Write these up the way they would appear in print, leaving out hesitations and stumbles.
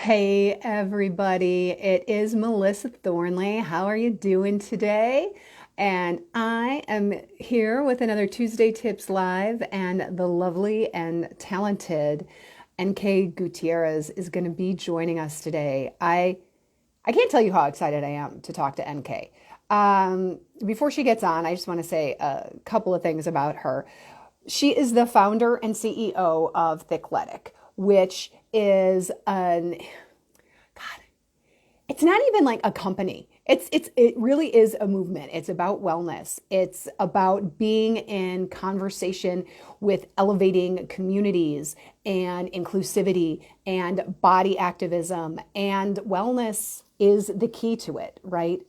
Hey everybody, it is Melissa Thornley. How are you doing today? And I am here with another Tuesday Tips Live, and the lovely and talented NK Gutierrez is going to be joining us today. I can't tell you how excited I am to talk to NK. Before she gets on, I just want to say a couple of things about her. She is the founder and CEO of Thickletic, which is an it's not even like a company. It really is a movement. It's about wellness. It's about being in conversation with elevating communities and inclusivity and body activism, and wellness is the key to it, right?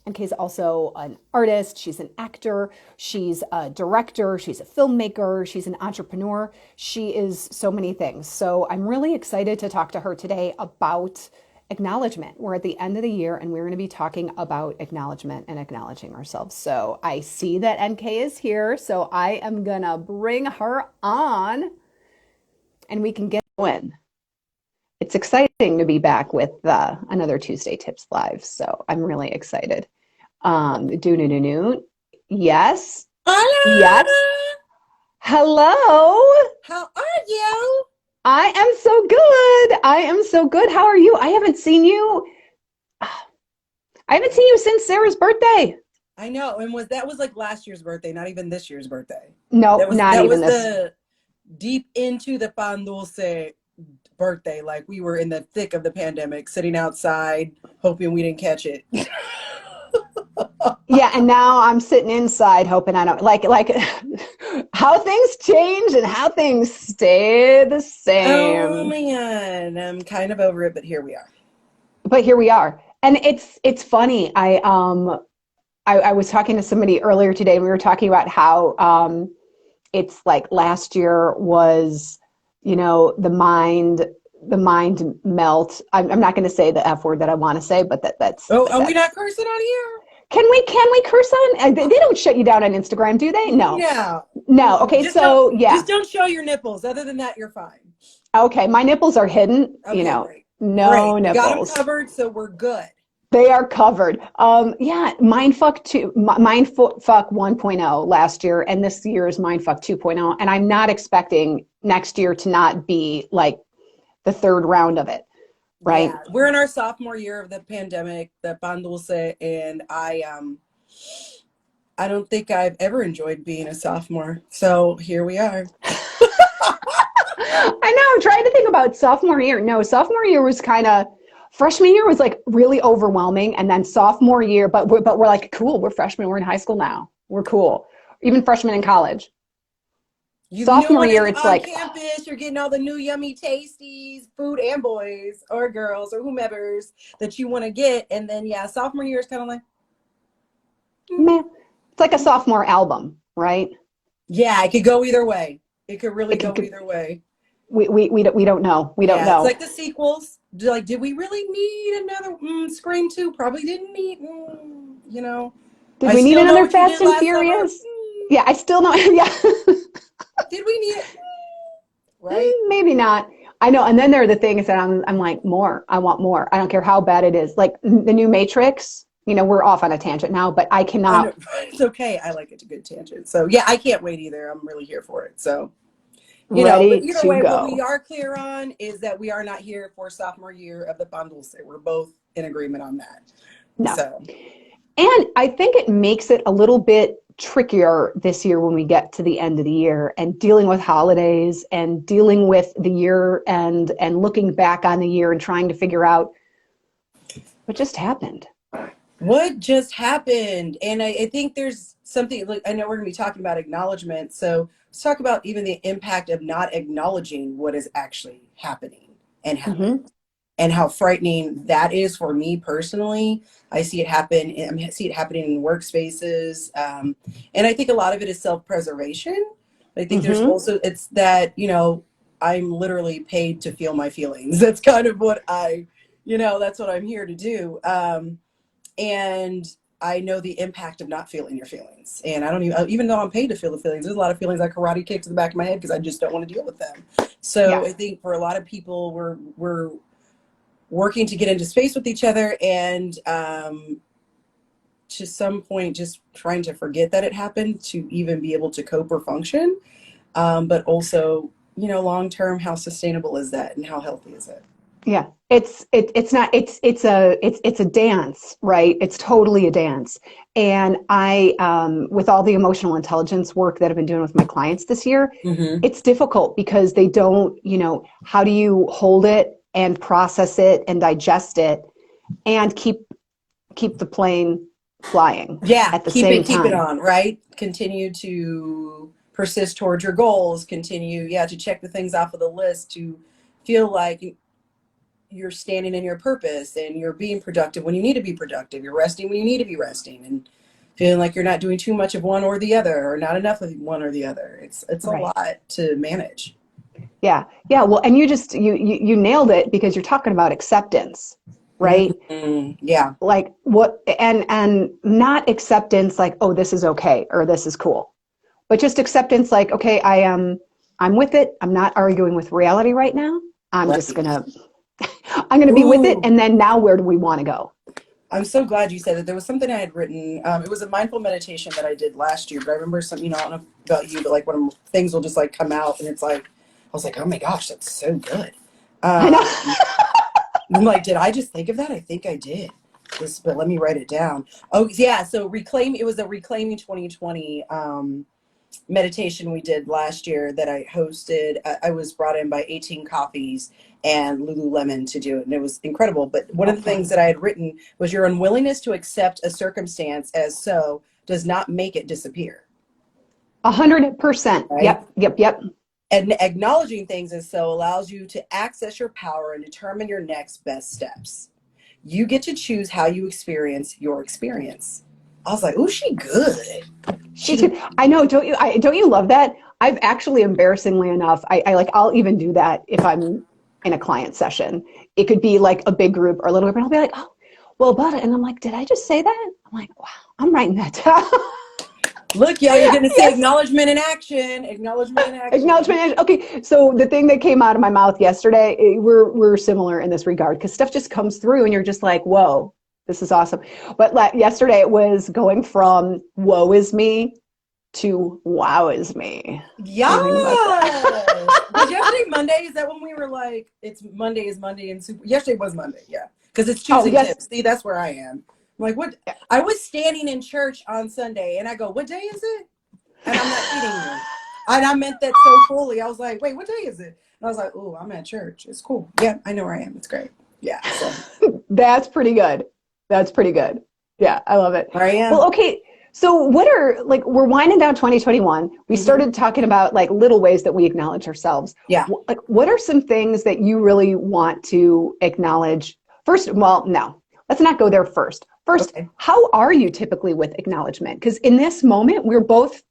NK is also an artist. She's an actor. She's a director. She's a filmmaker. She's an entrepreneur. She is so many things. So I'm really excited to talk to her today about acknowledgement. We're at the end of the year and we're going to be talking about acknowledgement and acknowledging ourselves. So I see that NK is here. So I am going to bring her on and we can get going. It's exciting to be back with another Tuesday Tips Live. So I'm really excited. Do. Yes. Hola! Yes. Hello. How are you? I am so good. I am so good. How are you? I haven't seen you. I haven't seen you since Sarah's birthday. I know, and that was like last year's birthday, not even this year's birthday. No, not That even was this. the deep into the pan dulce birthday. Like we were in the thick of the pandemic, sitting outside, hoping we didn't catch it. Yeah, and now I'm sitting inside hoping I don't like how things change and how things stay the Oh same. man, I'm kind of over it, but here we are. But here we are. And it's funny. I was talking to somebody earlier today and we were talking about how it's like last year was, the mind melt. I'm not going to say the F word that I want to say, but Oh, are we not that's cursing on here? can we curse on? They don't shut you down on Instagram, do they? No. No. No. Mm-mm. Okay, so yeah. Just don't show your nipples. Other than that, you're fine. Okay, my nipples are hidden, Okay, great. no Great. We got them nipples. covered, so we're good. They are covered. Yeah, Mindfuck 1.0 last year, and this year is Mindfuck 2.0, and I'm not expecting next year to not be like the third round of it, right? Yeah, we're in our sophomore year of the pandemic, the pan dulce, and I don't think I've ever enjoyed being a sophomore. So here we are. I know. I'm trying to think about sophomore year. No, sophomore year was kind of freshman year was like really overwhelming, and then sophomore year, but we're like cool. We're freshmen. We're in high school now. We're cool. Even freshmen in college. You know Sophomore when year, it's it's on like, campus, you're getting all the new yummy tasties, food and boys or girls or whomever's that you want to get. And then, yeah, sophomore year is kind of like, meh. It's like a sophomore album, right? yeah, it could go either way. It could really It go could, either way. we don't know. We don't Yeah, it's know. like the sequels. Like, did we really need another Scream 2? Probably didn't need, Did I we need still know another what you Fast did and last summer. Furious? Yeah, I still know. Yeah. Did we need it? Right? Maybe not. I know. And then there are the things that I'm like, more. I want more. I don't care how bad it is. Like the new Matrix, we're off on a tangent now, but I Oh, no, cannot. it's okay. I like it to good tangent. So, yeah, I can't wait either. I'm really here for it. So, but Ready either to way, what we go. are clear on is that we are not here for sophomore year of the bundles. We're both in agreement on that. No. So, And I think it makes it a little bit trickier this year when we get to the end of the year and dealing with holidays and dealing with the year and looking back on the year and trying to figure out what just happened. what just happened? And I think there's something like I know we're going to be talking about acknowledgement. So, let's talk about even the impact of not acknowledging what is actually happening and happened. Mm-hmm. And how frightening that is for me personally. I see it happen. I see it happening in workspaces, and I think a lot of it is self-preservation. I think there's Mm-hmm. also it's that I'm literally paid to feel my feelings. That's kind of what that's what I'm here to do. And I know the impact of not feeling your feelings. And I don't even though I'm paid to feel the feelings, there's a lot of feelings I karate kick to the back of my head because I just don't want to deal with them. So Yeah. I think for a lot of people, we're working to get into space with each other, and to some point just trying to forget that it happened to even be able to cope or function. But also, long term, how sustainable is that and how healthy is it? Yeah. It's not it's a dance, right? It's totally a dance. And I with all the emotional intelligence work that I've been doing with my clients this year, Mm-hmm. it's difficult because they don't, how do you hold it and process it and digest it and keep the plane flying Yeah, at the same keep it time. on, right? Continue to persist towards your goals, continue, to check the things off of the list, to feel like you're standing in your purpose and you're being productive when you need to be productive. You're resting when you need to be resting, and feeling like you're not doing too much of one or the other, or not enough of one or the other. It's a Right. lot to manage. Yeah. Yeah. Well, and you nailed it because you're talking about acceptance, right? Mm-hmm. Yeah. Like what and not acceptance like, oh, this is okay or this is cool. But just acceptance like, okay, I'm with it. I'm not arguing with reality right now. I'm just Right. gonna I'm gonna be with it. Ooh, And then now where do we want to go? I'm so glad you said that. There was something I had written. It was a mindful meditation that I did last year, but I remember some, I don't know about you, but like when things will just like come out and it's like, I was like, oh my gosh, that's so good. I know. Um, I'm like, did I just think of that? I think I did. But let me write it down. Oh yeah. So it was a Reclaiming 2020, meditation we did last year that I hosted. I was brought in by 18 Coffees and Lululemon to do it, and it was incredible. But one of the Okay. things that I had written was your unwillingness to accept a circumstance as so does not make it disappear, 100%. right? Yep. Yep. Yep. And acknowledging things as so allows you to access your power and determine your next best steps. You get to choose how you experience your experience. I was like, oh, she good. She's She good. I know. Don't you love that? I've actually, embarrassingly enough, I like, I'll even do that if I'm in a client session. It could be like a big group or a little group, and I'll be like, oh, well, about it. And I'm like, did I just say that? I'm like, wow, I'm writing that down. look, y'all, you're gonna say Yes. acknowledgement in action. Acknowledgement in action. Acknowledgement. Okay. So the thing that came out of my mouth yesterday, we're similar in this regard because stuff just comes through and you're just like, whoa, this is awesome. But yesterday it was going from woe is me to wow is me. What do you think about Yes. Was that? yesterday Monday? Is that when we were like, it's Monday is Monday and super? Yesterday was Monday, yeah. Because it's Oh, choosing yes. tips. See, that's where I am. I'm like, what? I was standing in church on Sunday and I go, what day is it? And I'm not kidding you. And I meant that so fully. I was like, wait, what day is it? And I was like, oh, I'm at church. It's cool. Yeah, I know where I am. It's great. Yeah, so That's pretty good. That's pretty good. Yeah, I love it. where I Well, am. okay. So what are like we're winding down 2021. We Hmm. started talking about like little ways that we acknowledge ourselves. Yeah. Like what are some things that you really want to acknowledge? First, well, no. Let's not go there first. First, Okay. how are you typically with acknowledgement? Because in this moment, we're both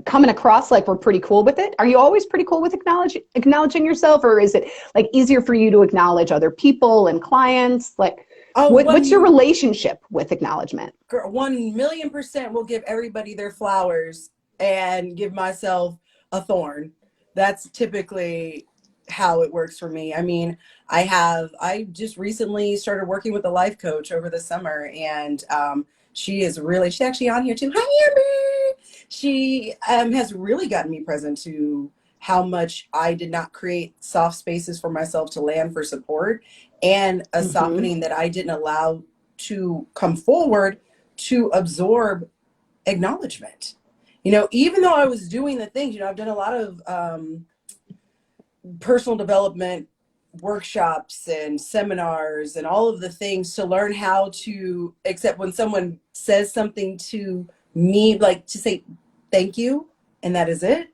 coming across like we're pretty cool with it. Are you always pretty cool with acknowledging yourself, or is it like easier for you to acknowledge other people and clients? Like, Oh, what's your relationship with acknowledgement? 1,000,000% will give everybody their flowers and give myself a thorn. That's typically how it works for me. I mean, I just recently started working with a life coach over the summer, and she's actually on here too. Hi, Amber. She has really gotten me present to how much I did not create soft spaces for myself to land for support, and a Mm-hmm. softening that I didn't allow to come forward to absorb acknowledgement. Even though I was doing the things, I've done a lot of personal development workshops and seminars and all of the things to learn how to accept when someone says something to me, like to say thank you, and that is it.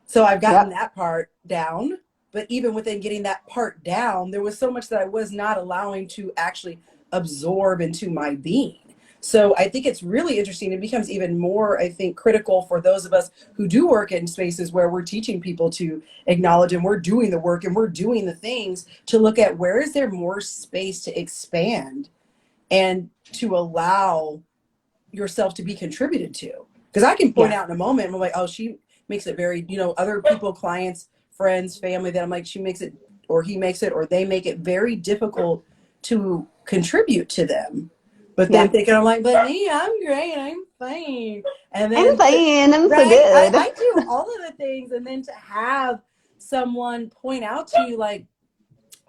So I've gotten Yep. that part down. But even within getting that part down, there was so much that I was not allowing to actually absorb into my being. So I think it's really interesting. It becomes even more, I think, critical for those of us who do work in spaces where we're teaching people to acknowledge, and we're doing the work and we're doing the things to look at where is there more space to expand and to allow yourself to be contributed to. Because I can point Yeah. out in a moment, I'm like, oh, she makes it very, other people, clients, friends, family, that I'm like, she makes it, or he makes it, or they make it very difficult to contribute to them. But then Yeah. thinking, I'm like, but me, I'm great, I'm fine. And I'm then, fine. I'm so right, good. I do all of the things. And then to have someone point out to you, like,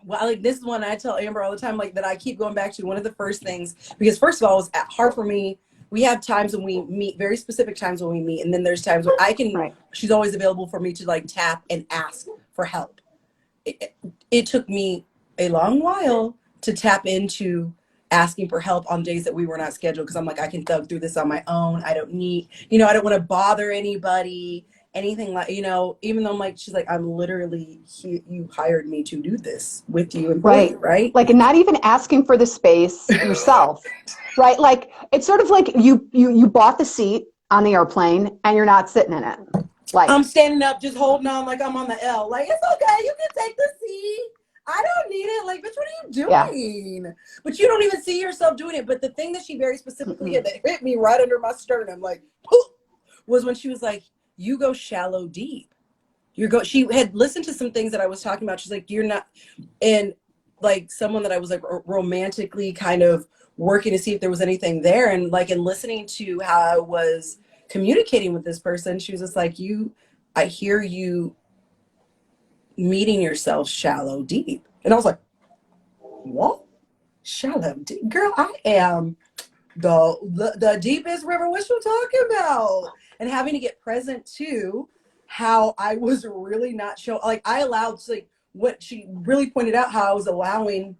well, like this is one I tell Amber all the time, like that I keep going back to. One of the first things, because first of all, it's hard for me. We have times when we meet, very specific times when we meet, and then there's times where I can. Right. She's always available for me to like tap and ask for help. It took me a long while to tap into asking for help on days that we were not scheduled, because I'm like, I can thug through this on my own. I don't need, I don't want to bother anybody, anything like, even though I'm like, she's like, I'm literally, you hired me to do this with you and for you, Right. right? Like not even asking for the space yourself. Right. Like it's sort of like you bought the seat on the airplane and you're not sitting in it. Like, I'm standing up, just holding on like I'm on the L. Like, it's okay, you can take the seat. I don't need it. Like, bitch, what are you yeah. doing? But you don't even see yourself doing it. But the thing that she very specifically Mm-mm. did that hit me right under my sternum, like, poof, was when she was like, you go shallow deep. She had listened to some things that I was talking about. She's like, you're not, and like someone that I was like romantically kind of working to see if there was anything there. And like, in listening to how I was communicating with this person, she was just like, I hear you meeting yourself shallow deep. And I was like, what? Shallow deep? Girl, I am the deepest river. What you talking about? And having to get present to how I was really not showing, like I allowed, like what she really pointed out, how I was allowing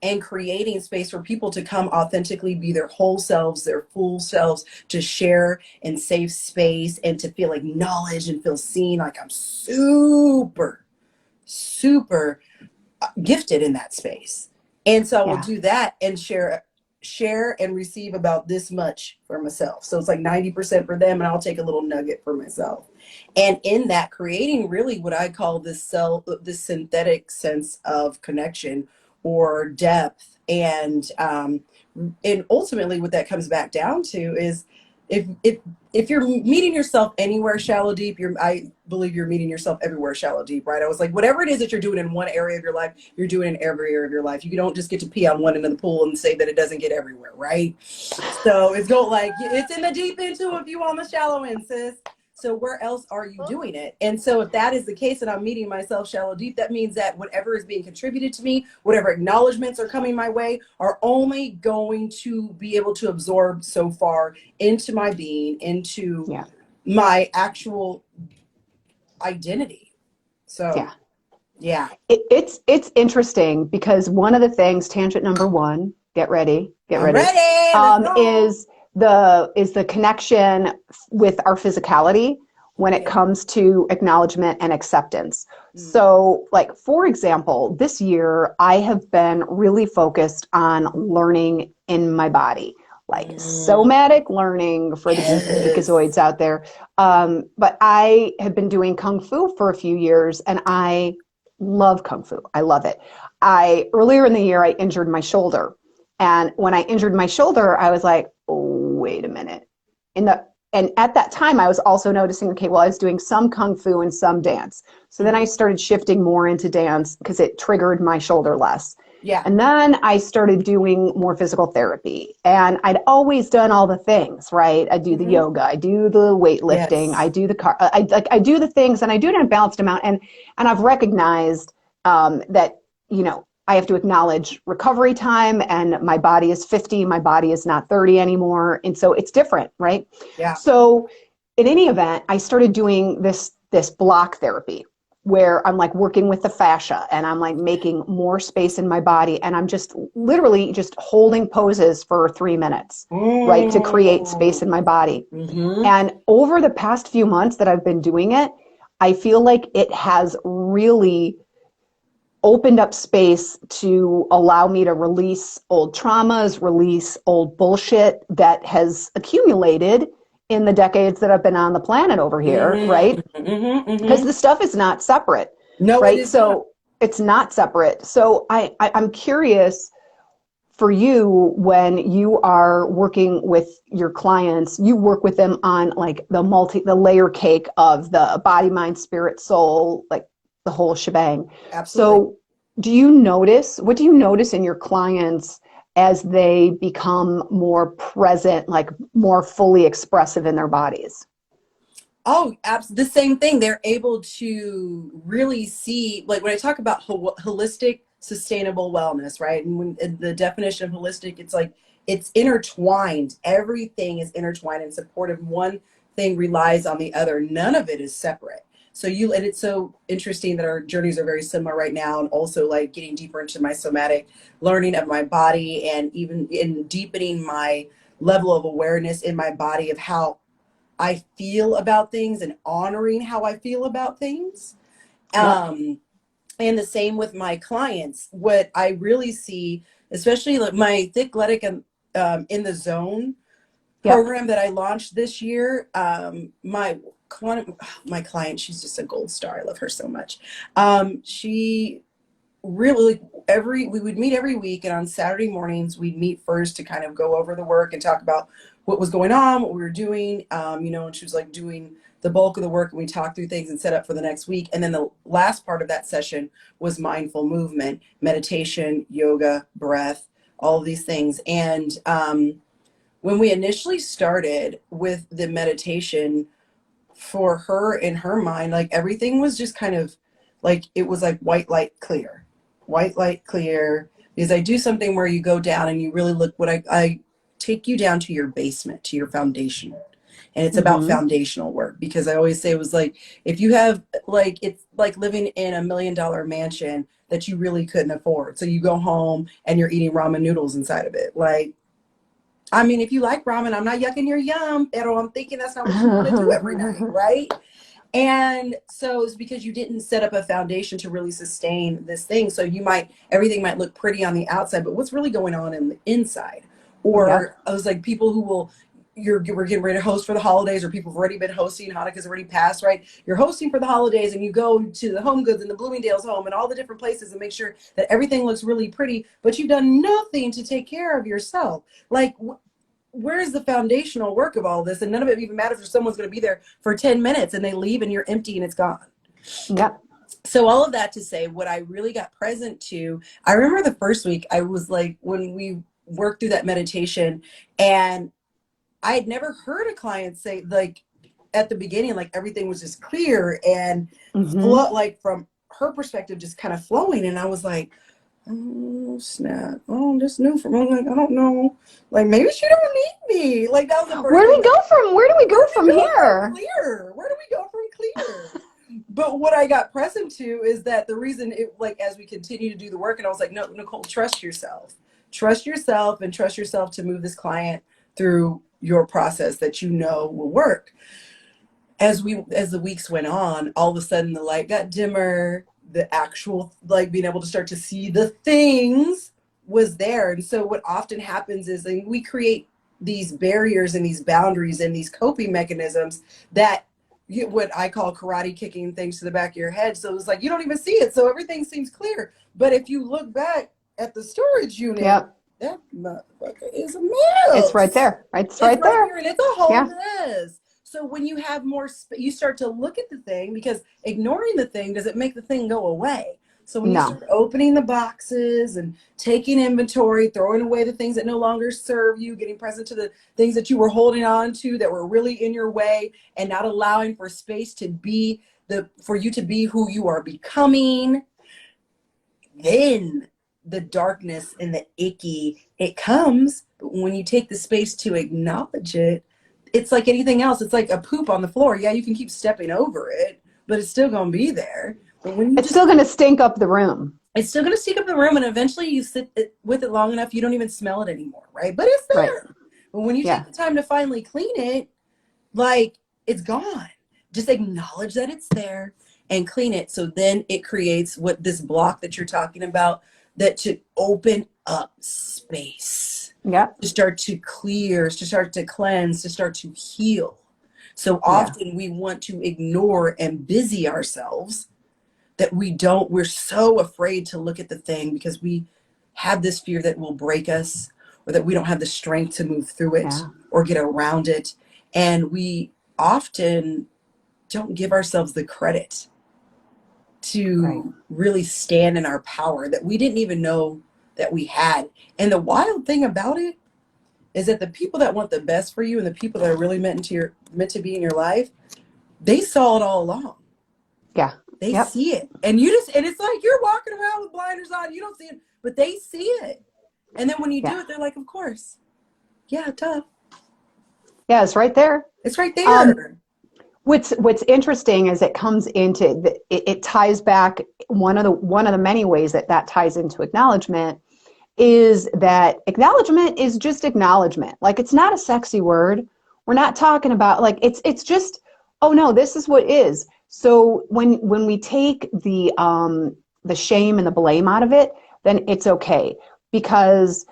and creating space for people to come authentically be their whole selves, their full selves, to share and safe space and to feel acknowledged and feel seen. Like I'm super, super gifted in that space. And so I will Yeah. do that and share and receive about this much for myself. So it's like 90% for them, and I'll take a little nugget for myself. And in that, creating really what I call this synthetic sense of connection or depth. And ultimately what that comes back down to is if you're meeting yourself anywhere shallow deep, I believe you're meeting yourself everywhere shallow deep, right? I was like, whatever it is that you're doing in one area of your life, you're doing in every area of your life. You don't just get to pee on one end of the pool and say that it doesn't get everywhere, right? So it's it's in the deep end too if you on the shallow end, sis. So where else are you doing it? And so if that is the case and I'm meeting myself shallow deep, that means that whatever is being contributed to me, whatever acknowledgments are coming my way, are only going to be able to absorb so far into my being, into Yeah. my actual identity. So Yeah. yeah. It's interesting because one of the things, tangent number one, get ready, I'm ready. Let's go. is the connection with our physicality when it Yeah. comes to acknowledgement and acceptance. Mm. So, like for example, this year I have been really focused on learning in my body, like Mm. somatic learning for the Yes. geekazoids out there. But I have been doing kung fu for a few years, and I love kung fu. I love it. I earlier in the year I injured my shoulder. And when I injured my shoulder, I was like, oh, wait a minute. And at that time I was also noticing, okay, well, I was doing some kung fu and some dance. So then I Mm-hmm. started shifting more into dance because it triggered my shoulder less. Yeah. And then I started doing more physical therapy. And I'd always done all the things, right? I do the Mm-hmm. yoga, I do the weightlifting, Yes. I do the car, I do the things, and I do it in a balanced amount. And I've recognized that, I have to acknowledge recovery time, and my body is 50, my body is not 30 anymore. And so it's different, right? Yeah. So in any event, I started doing this block therapy where I'm like working with the fascia and I'm like making more space in my body, and I'm just literally just holding poses for 3 minutes, right, to create space in Mm. my body. Mm-hmm. And over the past few months that I've been doing it, I feel like it has really opened up space to allow me to release old traumas, release old bullshit that has accumulated in the decades that I've been on the planet over here, right? Mm-hmm. Mm-hmm. Because Mm-hmm. the stuff is not separate, No, it right? is not. So it's not separate. So I'm curious for you, when you are working with your clients, you work with them on like the layer cake of the body, mind, spirit, soul, like the whole shebang. Absolutely. So what do you notice in your clients as they become more present, like more fully expressive in their bodies? Oh, the same thing. They're able to really see, like when I talk about holistic, sustainable wellness, right? And when the definition of holistic, it's like it's intertwined. Everything is intertwined and supportive. One thing relies on the other. None of it is separate. And it's so interesting that our journeys are very similar right now, and also like getting deeper into my somatic learning of my body, and even in deepening my level of awareness in my body of how I feel about things and honoring how I feel about things. Yep. And the same with my clients. What I really see, especially like my Thick Athletic in the Zone Yep. program that I launched this year, my client, she's just a gold star. I love her so much. She really we would meet every week, and on Saturday mornings we'd meet first to kind of go over the work and talk about what was going on, what we were doing, and she was like doing the bulk of the work, and we talked through things and set up for the next week. And then the last part of that session was mindful movement, meditation, yoga, breath, all of these things. And when we initially started with the meditation, for her, in her mind, like everything was just kind of like, it was like white light clear, because I do something where you go down and you really look, I take you down to your basement, to your foundation. And it's about Mm-hmm. foundational work, because I always say it was like, if you have like, it's like living in $1 million mansion that you really couldn't afford. So you go home and you're eating ramen noodles inside of it. Like, I mean, if you like ramen, I'm not yucking your yum, pero I'm thinking that's not what you want to do every night, right? And so it's because you didn't set up a foundation to really sustain this thing. So everything might look pretty on the outside, but what's really going on in the inside? Yep. Or I was like, people who we're getting ready to host for the holidays, or people have already been hosting, Hanukkah's already passed, right? You're hosting for the holidays, and you go to the Home Goods and the Bloomingdale's home and all the different places and make sure that everything looks really pretty, but you've done nothing to take care of yourself. Like, where's the foundational work of all this? And none of it even matters if someone's going to be there for 10 minutes and they leave and you're empty and it's gone. Yep. So all of that to say, what I really got present to, I remember the first week, I was like, when we worked through that meditation, and I had never heard a client say, like, at the beginning, like everything was just clear and Mm-hmm. flow, like from her perspective, just kind of flowing. And I was like, oh snap! Oh, this new from. I'm like, I don't know. Like, maybe she don't need me. Like, that was the first thing. Like, Where do we where go do we from go from here? clear? Where do we go from clear? But what I got present to is that the reason it, like, as we continue to do the work, and I was like, no, Nicole, trust yourself. Trust yourself, and trust yourself to move this client through your process that you know will work. As the weeks went on, all of a sudden the light got dimmer, the actual, like, being able to start to see the things was there. And so what often happens is, like, we create these barriers and these boundaries and these coping mechanisms that what I call karate kicking things to the back of your head. So it's like you don't even see it, so everything seems clear. But if you look back at the storage unit, Yep. that motherfucker is a It's right mess. there. It's It's right right there. there, and it's a whole Yeah. mess. So when you have more, you start to look at the thing, because ignoring the thing doesn't make the thing go away. So when you No. start opening the boxes and taking inventory, throwing away the things that no longer serve you, getting present to the things that you were holding on to that were really in your way, and not allowing for space to be for you to be who you are becoming, then the darkness and the icky, it comes. But when you take the space to acknowledge it, it's like anything else. It's like a poop on the floor. Yeah, you can keep stepping over it, but it's still going to be there. But when you It's just, still going to stink up the room. it's still going to stick up the room, and eventually you sit with it long enough, you don't even smell it anymore, right? But it's Right. there. But when you Yeah. take the time to finally clean it, like, it's gone. Just acknowledge that it's there and clean it. So then it creates what this block that you're talking about, that to open up space, Yep. to start to clear, to start to cleanse, to start to heal. So Yeah. often we want to ignore and busy ourselves, that we're so afraid to look at the thing, because have this fear that will break us, or that we don't have the strength to move through it Yeah. or get around it. And we often don't give ourselves the credit Right. to really stand in our power that we didn't even know that we had. And the wild thing about it is that the people that want the best for you and the people that are really meant to be in your life, they saw it all along. Yeah. They Yep. see it. And you just, and it's like you're walking around with blinders on, you don't see it, but they see it. And then when you Yeah. do it, they're like, of course. Yeah, duh. Yeah. It's right there. It's right Um, there. what's interesting is it comes into it ties back. One of the many ways that that ties into acknowledgement is that acknowledgement is just acknowledgement. Like, it's not a sexy word. We're not talking about, like, it's just, oh no, this is what is. So when we take the shame and the blame out of it, then it's okay, because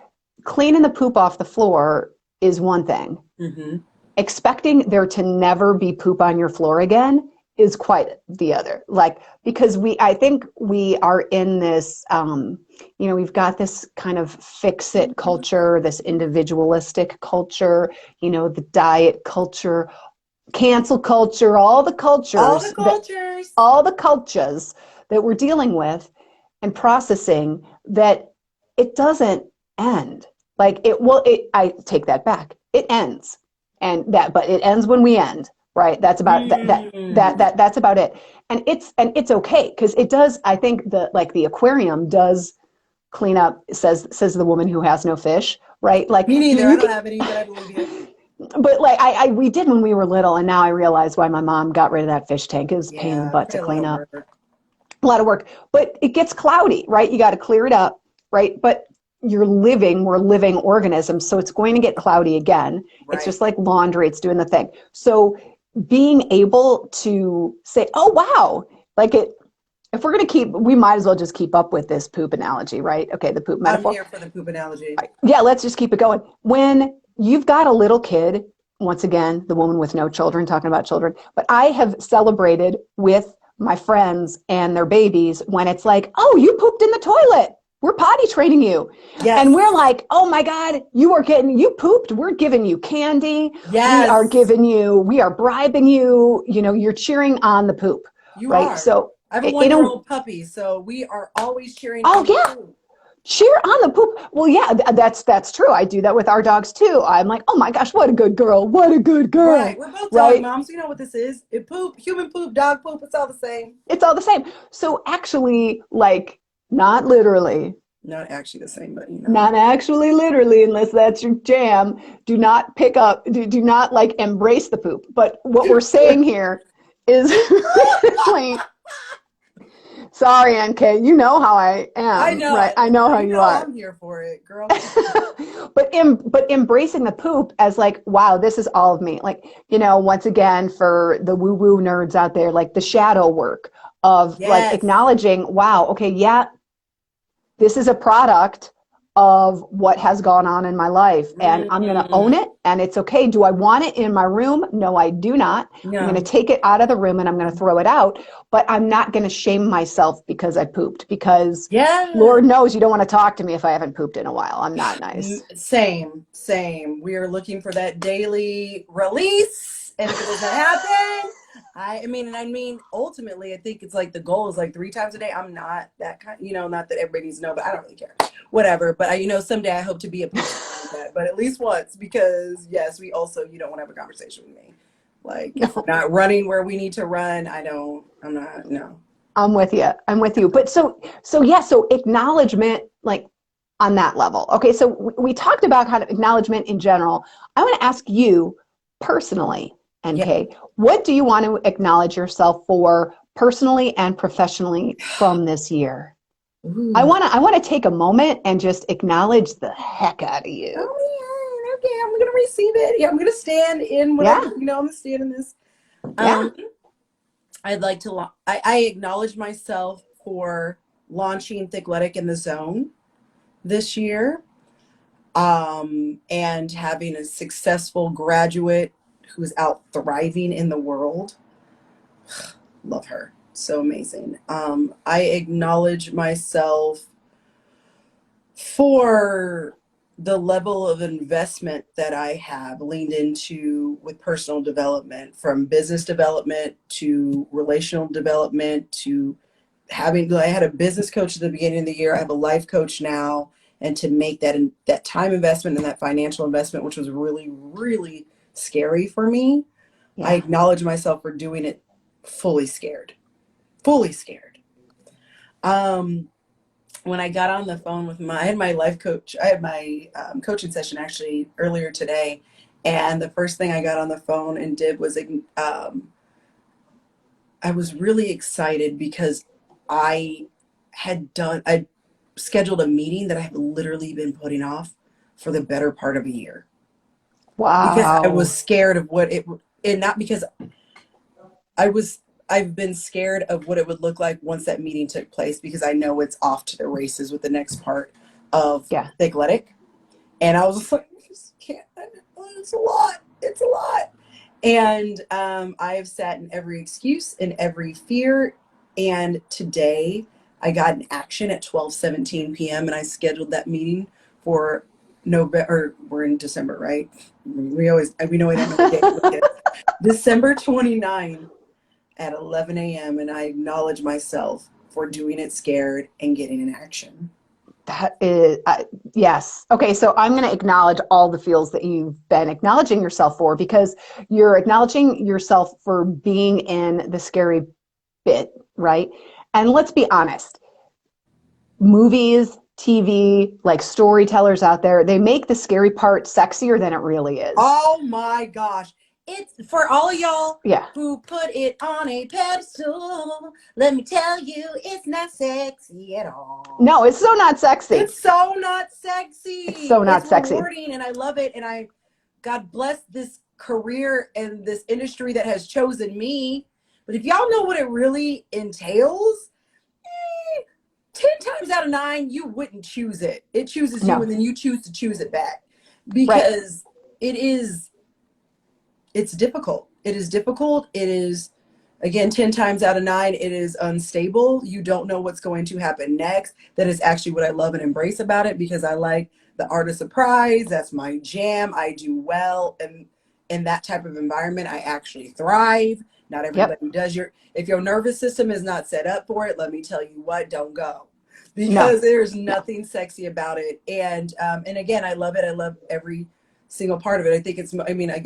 cleaning the poop off the floor is one thing. Mm-hmm. Expecting there to never be poop on your floor again is quite the other. Like, because I think we are in this, we've got this kind of fix it culture, this individualistic culture, the diet culture, cancel culture, All the cultures. all the cultures that we're dealing with and processing, that it doesn't end. Like, I take that back. It ends. But it ends when we end, right? That's about Mm. that's about it. And it's okay, because it does, I think, the aquarium does clean up, says the woman who has no fish, right? Like, Me neither. I you don't can, have any, but I believe you. but like, I we did when we were little, and now I realize why my mom got rid of that fish tank. It was a pain in the Yeah, butt to probably a lot clean of up. work. A lot of work, but it gets cloudy, right? You got to clear it up, right? But we're living organisms, so it's going to get cloudy again. It's Right. just like laundry, it's doing the thing. So being able to say, oh wow, like, if we're going to we might as well just keep up with this poop analogy, right? Okay, the poop I'm metaphor. here for the poop analogy. Yeah, let's just keep it going. When you've got a little kid, once again, the woman with no children talking about children, but I have celebrated with my friends and their babies when it's like, oh, you pooped in the toilet. We're potty training you. And we're Yes. like, oh my God, you pooped. We're giving you candy. Yes. We are bribing you. You're cheering on the poop, You right? are. So, I have a in a, 1-year-old puppy, so we are always cheering oh on the yeah, poop. cheer on the poop. Well, yeah, that's true. I do that with our dogs too. I'm like, oh my gosh, what a good girl. What a good Right. girl. We're both dog Right? moms. You know what this is. It poop, human poop, dog poop, it's all the same. It's all the same. So actually, like, not literally, Not actually the same, but you know. not actually literally, unless that's your jam, do not like embrace the poop. But what we're saying here is really, sorry, NK, you know how I I am, know. right? I I love know it. how You you know are. I'm here for it, girl. But embracing the poop as, like, wow, this is all of me. Like, once again, for the woo woo nerds out there, like, the shadow work of, like, Yes. acknowledging, wow, okay, yeah, this is a product of what has gone on in my life, and I'm going to own Mm. it, and it's okay. Do I want it in my room? No, I do not. I'm going to No. take it out of the room and I'm going to throw it out, but I'm not going to shame myself because I pooped, because Yeah. Lord knows you don't want to talk to me if I haven't pooped in a while. I'm not nice. Same, same. We are looking for that daily release, and if it doesn't happen, I mean, ultimately, I think it's like the goal is like 3 times a day. I'm not that kind, not that everybody needs to know, but I don't really care. Whatever. But someday I hope to be a person like that, but at least once, because yes, you don't want to have a conversation with me. Like, if we're No, not running where we need to run, I'm not, no. I'm with you. I'm with you. But so yeah, so acknowledgement, like, on that level. Okay, so we talked about kind of acknowledgement in general. I want to ask you personally, Yeah. NK, what do you want to acknowledge yourself for personally and professionally from this year? Ooh. I want to take a moment and just acknowledge the heck out of you. Oh, yeah. Okay, I'm gonna receive it. Yeah, I'm gonna stand in what Yeah, I'm gonna stand in this. yeah. Um, I'd like to. I acknowledge myself for launching Thickletic in the Zone this year, and having a successful graduate who's out thriving in the world. Love her, so amazing. I acknowledge myself for the level of investment that I have leaned into with personal development, from business development to relational development to I had a business coach at the beginning of the year. I have a life coach now. And to make that time investment and that financial investment, which was really, really scary for me, I Yeah. acknowledge myself for doing it fully scared, fully scared. Um, when I got on the phone with I had my life coach, I had my coaching session actually earlier today. And the first thing I got on the phone and did was, I was really excited because I I scheduled a meeting that I have literally been putting off for the better part of a year because I was Wow. scared of and not because I've been scared of what it would look like once that meeting took place, because I know it's off to the races with the next part of Yeah. Thickletic. And I was just like, I just can't, it's a lot. It's a lot. And I have sat in every excuse and every fear. And today I got an action at 12:17 p.m. and I scheduled that meeting for November, or we're in December, right? We know we don't know what day it is. December 29th at 11 a.m. And I acknowledge myself for doing it scared and getting an action. That is, yes. Okay, so I'm going to acknowledge all the feels that you've been acknowledging yourself for, because you're acknowledging yourself for being in the scary bit, right? And let's be honest, movies, TV, like storytellers out there, they make the scary part sexier than it really is. Oh my gosh. It's for all of y'all Yeah. who put it on a pedestal. Let me tell you, it's not sexy at all. No, it's so not sexy. It's so not It's sexy. so It's not sexy. rewarding and I love it. And God bless this career and this industry that has chosen me. But if y'all know what it really entails, 10 times out of 9, you wouldn't choose it. It chooses you, No. and then you choose to choose it back Right. because it is it's difficult. It is difficult. It is, again, 10 times out of 9, it is unstable. You don't know what's going to happen next. That is actually what I love and embrace about it, because I like the art of surprise. That's my jam. I do well in that type of environment. I actually thrive. Not Yep. everybody does. If your nervous system is not set up for it, let me tell you what, don't go, No. because there's No. nothing sexy about it. And again, I love it. I love every single part of it. I think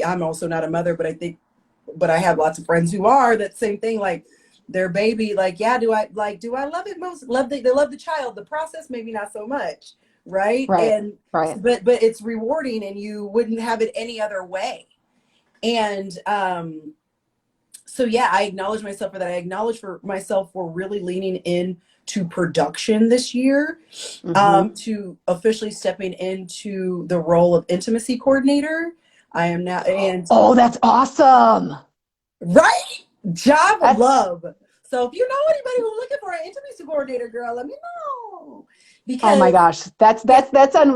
I'm also not a mother, but I have lots of friends who are that same thing. Like their baby, like, yeah, do I love it most? They love the child, the process, maybe not so much. Right. Right. And, Right. but it's rewarding and you wouldn't have it any other way. And, so yeah, I acknowledge myself for that. I acknowledge for myself for really leaning in to production this year, Mm-hmm. to officially stepping into the role of intimacy coordinator. I am now, and Oh, that's awesome. right, job of That's, love. So if you know anybody who's looking for an intimacy coordinator, girl, let me know, oh my because gosh. That's yeah,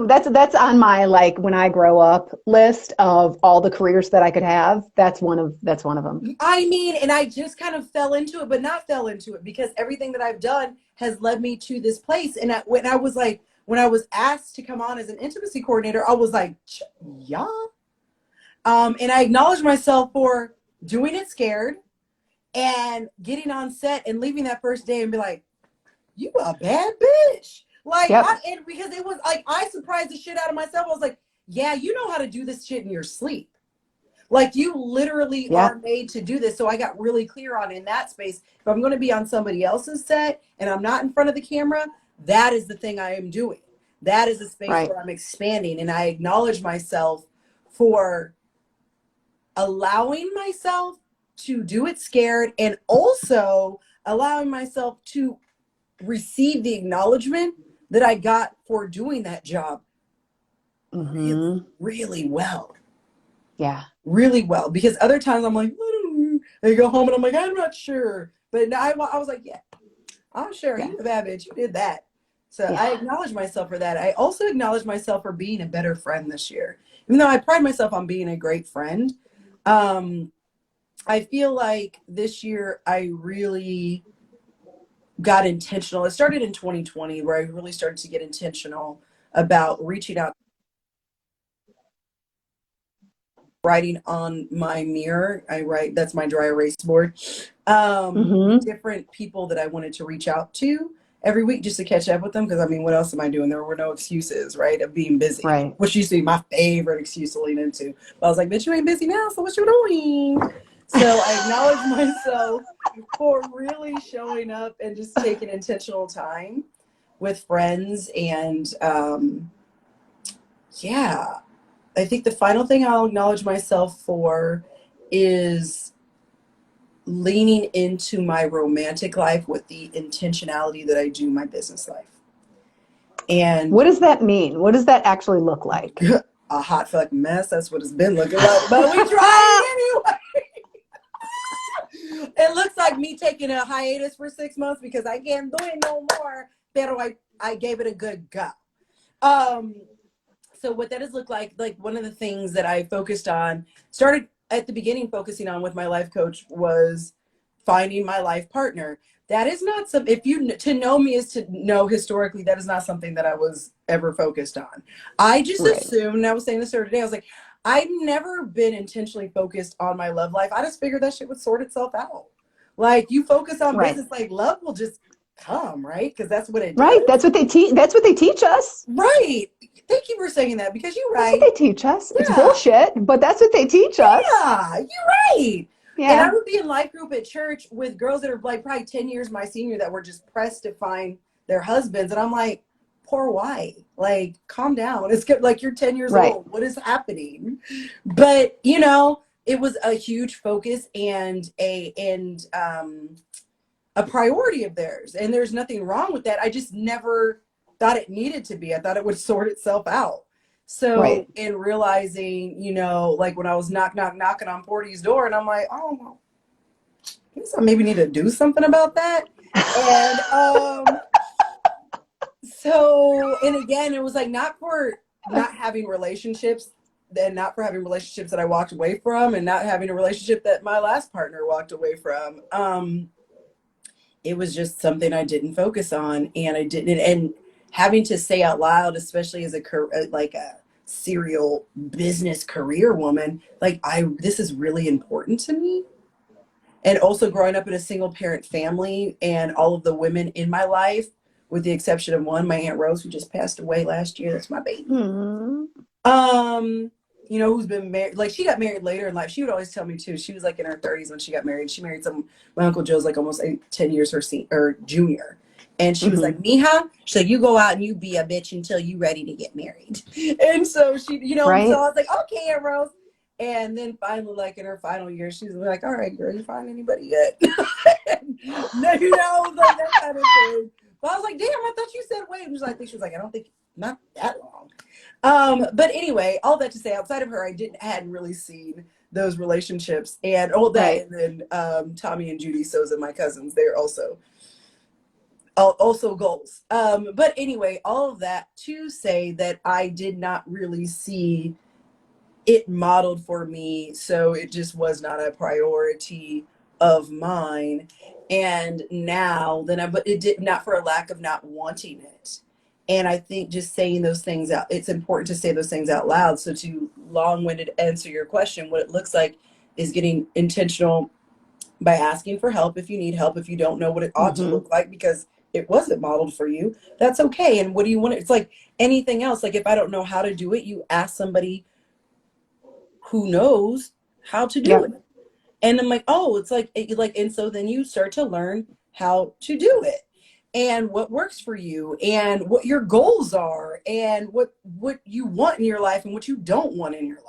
that's that's on my, like, when I grow up list of all the careers that I could have. That's one of them. I mean, and I just kind of fell into it, but not fell into it, because everything that I've done has led me to this place. And when I was asked to come on as an intimacy coordinator, I was like, yeah. And I acknowledge myself for doing it scared and getting on set and leaving that first day and be like, you a bad bitch. Yep. And because it was like, I surprised the shit out of myself. I was like, yeah, you know how to do this shit in your sleep. Like, you literally Yeah. are made to do this. So I got really clear on, in that space, if I'm going to be on somebody else's set and I'm not in front of the camera, that is the thing I am doing. That is the space Right. where I'm expanding. And I acknowledge myself for allowing myself to do it scared, and also allowing myself to receive the acknowledgement that I got for doing that job really, Mm-hmm. really well. Yeah. Really well. Because other times I'm like, I don't know. I go home and I'm like, I'm not sure. But now I was like, yeah, I'm sure. Yeah. You have it. You did that. So I Yeah. acknowledge myself for that. I also acknowledge myself for being a better friend this year. Even though I pride myself on being a great friend, um, I feel like this year I really got intentional. It started in 2020, where I really started to get intentional about reaching out, writing on my mirror. I write, that's my dry erase board. Mm-hmm. Different people that I wanted to reach out to every week just to catch up with them. Because I mean, what else am I doing? There were no excuses, right, of being busy, Right. which used to be my favorite excuse to lean into. But I was like, bitch, you ain't busy now, so what you doing? So I acknowledge myself for really showing up and just taking intentional time with friends. And yeah, I think the final thing I'll acknowledge myself for is leaning into my romantic life with the intentionality that I do my business life. And What does that mean? What does that actually look like? a hot fuck mess, that's what it's been looking like. But we tried it anyway. It looks like me taking a hiatus for 6 months because I can't do it no more. Pero I gave it a good go. Um, so what that has looked like one of the things that I focused on, started at the beginning focusing on with my life coach, was finding my life partner. That is not some, if you, to know me is to know historically, that is not something that I was ever focused on. I just Right. assumed, and I was saying this the other day, I was like, I've never been intentionally focused on my love life. I just figured that shit would sort itself out. Like, you focus on Right. business, like love will just come, right? Because that's what it Right. does. That's what they teach us. Right. Thank you for saying that, because you're That's what right. they teach us. It's Yeah. bullshit, but that's what they teach us. Yeah, you're right. And I Yeah. would be in life group at church with girls that are like probably 10 years my senior that were just pressed to find their husbands. And I'm like, poor white, like, calm down. It's good. Like, you're 10 years Right. old. What is happening? But, you know, it was a huge focus and a priority of theirs. And there's nothing wrong with that. I just never thought it needed to be. I thought it would sort itself out. So Right. in realizing, you know, like when I was knocking on Porty's door, and I'm like, oh, well, I guess I maybe need to do something about that. And so, and again, it was like not for not having relationships, and not for having relationships that I walked away from, and not having a relationship that my last partner walked away from. It was just something I didn't focus on, and I didn't, and having to say out loud, especially as like a serial business career woman, like, this is really important to me. And also growing up in a single parent family, and all of the women in my life, with the exception of one, my Aunt Rose, who just passed away last year. That's my baby. Hmm. Um, you know, who's been married, like, she got married later in life. She would always tell me too. She was like in her 30s when she got married. She married my Uncle Joe's like almost 10 years her junior. And she was like, Hmm. Mija, so you go out and you be a bitch until you ready to get married. And so she, you know, so Right. I was like, okay, Aunt Rose. And then finally, like in her final year, she's like, all right, girl, you find anybody yet? No, you know, like that kind of thing. But I was like, damn, I thought you said wait. And she was like, I don't think, not that long. But anyway, all that to say, outside of her, hadn't really seen those relationships, and all that. Right. And then Tommy and Judy Souza, my cousins, they're also goals. But anyway, all of that to say that I did not really see it modeled for me, so it just was not a priority of mine. And now then but it did not for a lack of not wanting it. And I think just saying those things out, it's important to say those things out loud. So to long-winded answer your question, what it looks like is getting intentional by asking for help if you need help, if you don't know what it ought to Hmm. look like because it wasn't modeled for you. That's okay. And what do you want? It's like anything else. Like, if I don't know how to do it, you ask somebody who knows how to do Yep. it. And I'm like, oh, it's like, and so then you start to learn how to do it, and what works for you, and what your goals are, and what you want in your life and what you don't want in your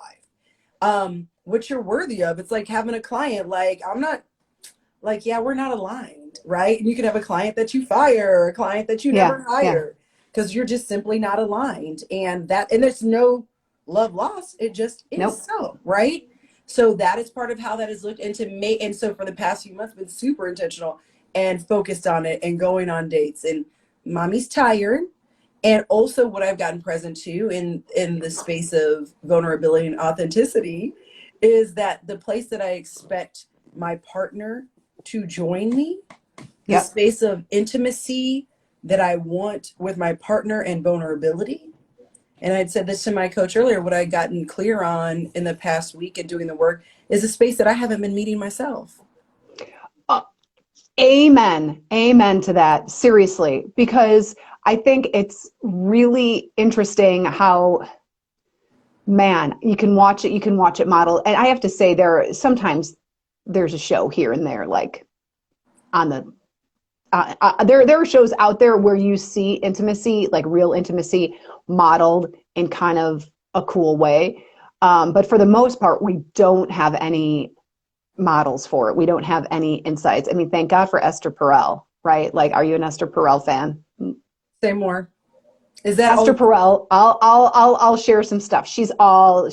life. What you're worthy of. It's like having a client, like, I'm not, like, yeah, we're not aligned, right? And you can have a client that you fire, or a client that you Yeah. never Yeah. hire, because you're just simply not aligned. And there's no love lost. It just is Nope. so, right? So that is part of how that is looked into me. And so for the past few months, been super intentional and focused on it, and going on dates, and mommy's tired. And also what I've gotten present to in the space of vulnerability and authenticity is that the place that I expect my partner to join me, the Yep. space of intimacy that I want with my partner and vulnerability, And I'd said this to my coach earlier. What I'd gotten clear on in the past week and doing the work is a space that I haven't been meeting myself. Uh, Amen. Amen to that. Seriously, because I think it's really interesting how, man, you can watch it model. And I have to say sometimes there's a show here and there, like on the there are shows out there where you see intimacy, like real intimacy, modeled in kind of a cool way. But for the most part, we don't have any models for it. We don't have any insights. I mean, thank God for Esther Perel, right? Like, are you an Esther Perel fan? Say more. Is that Esther all? Perel, I'll share some stuff. She's all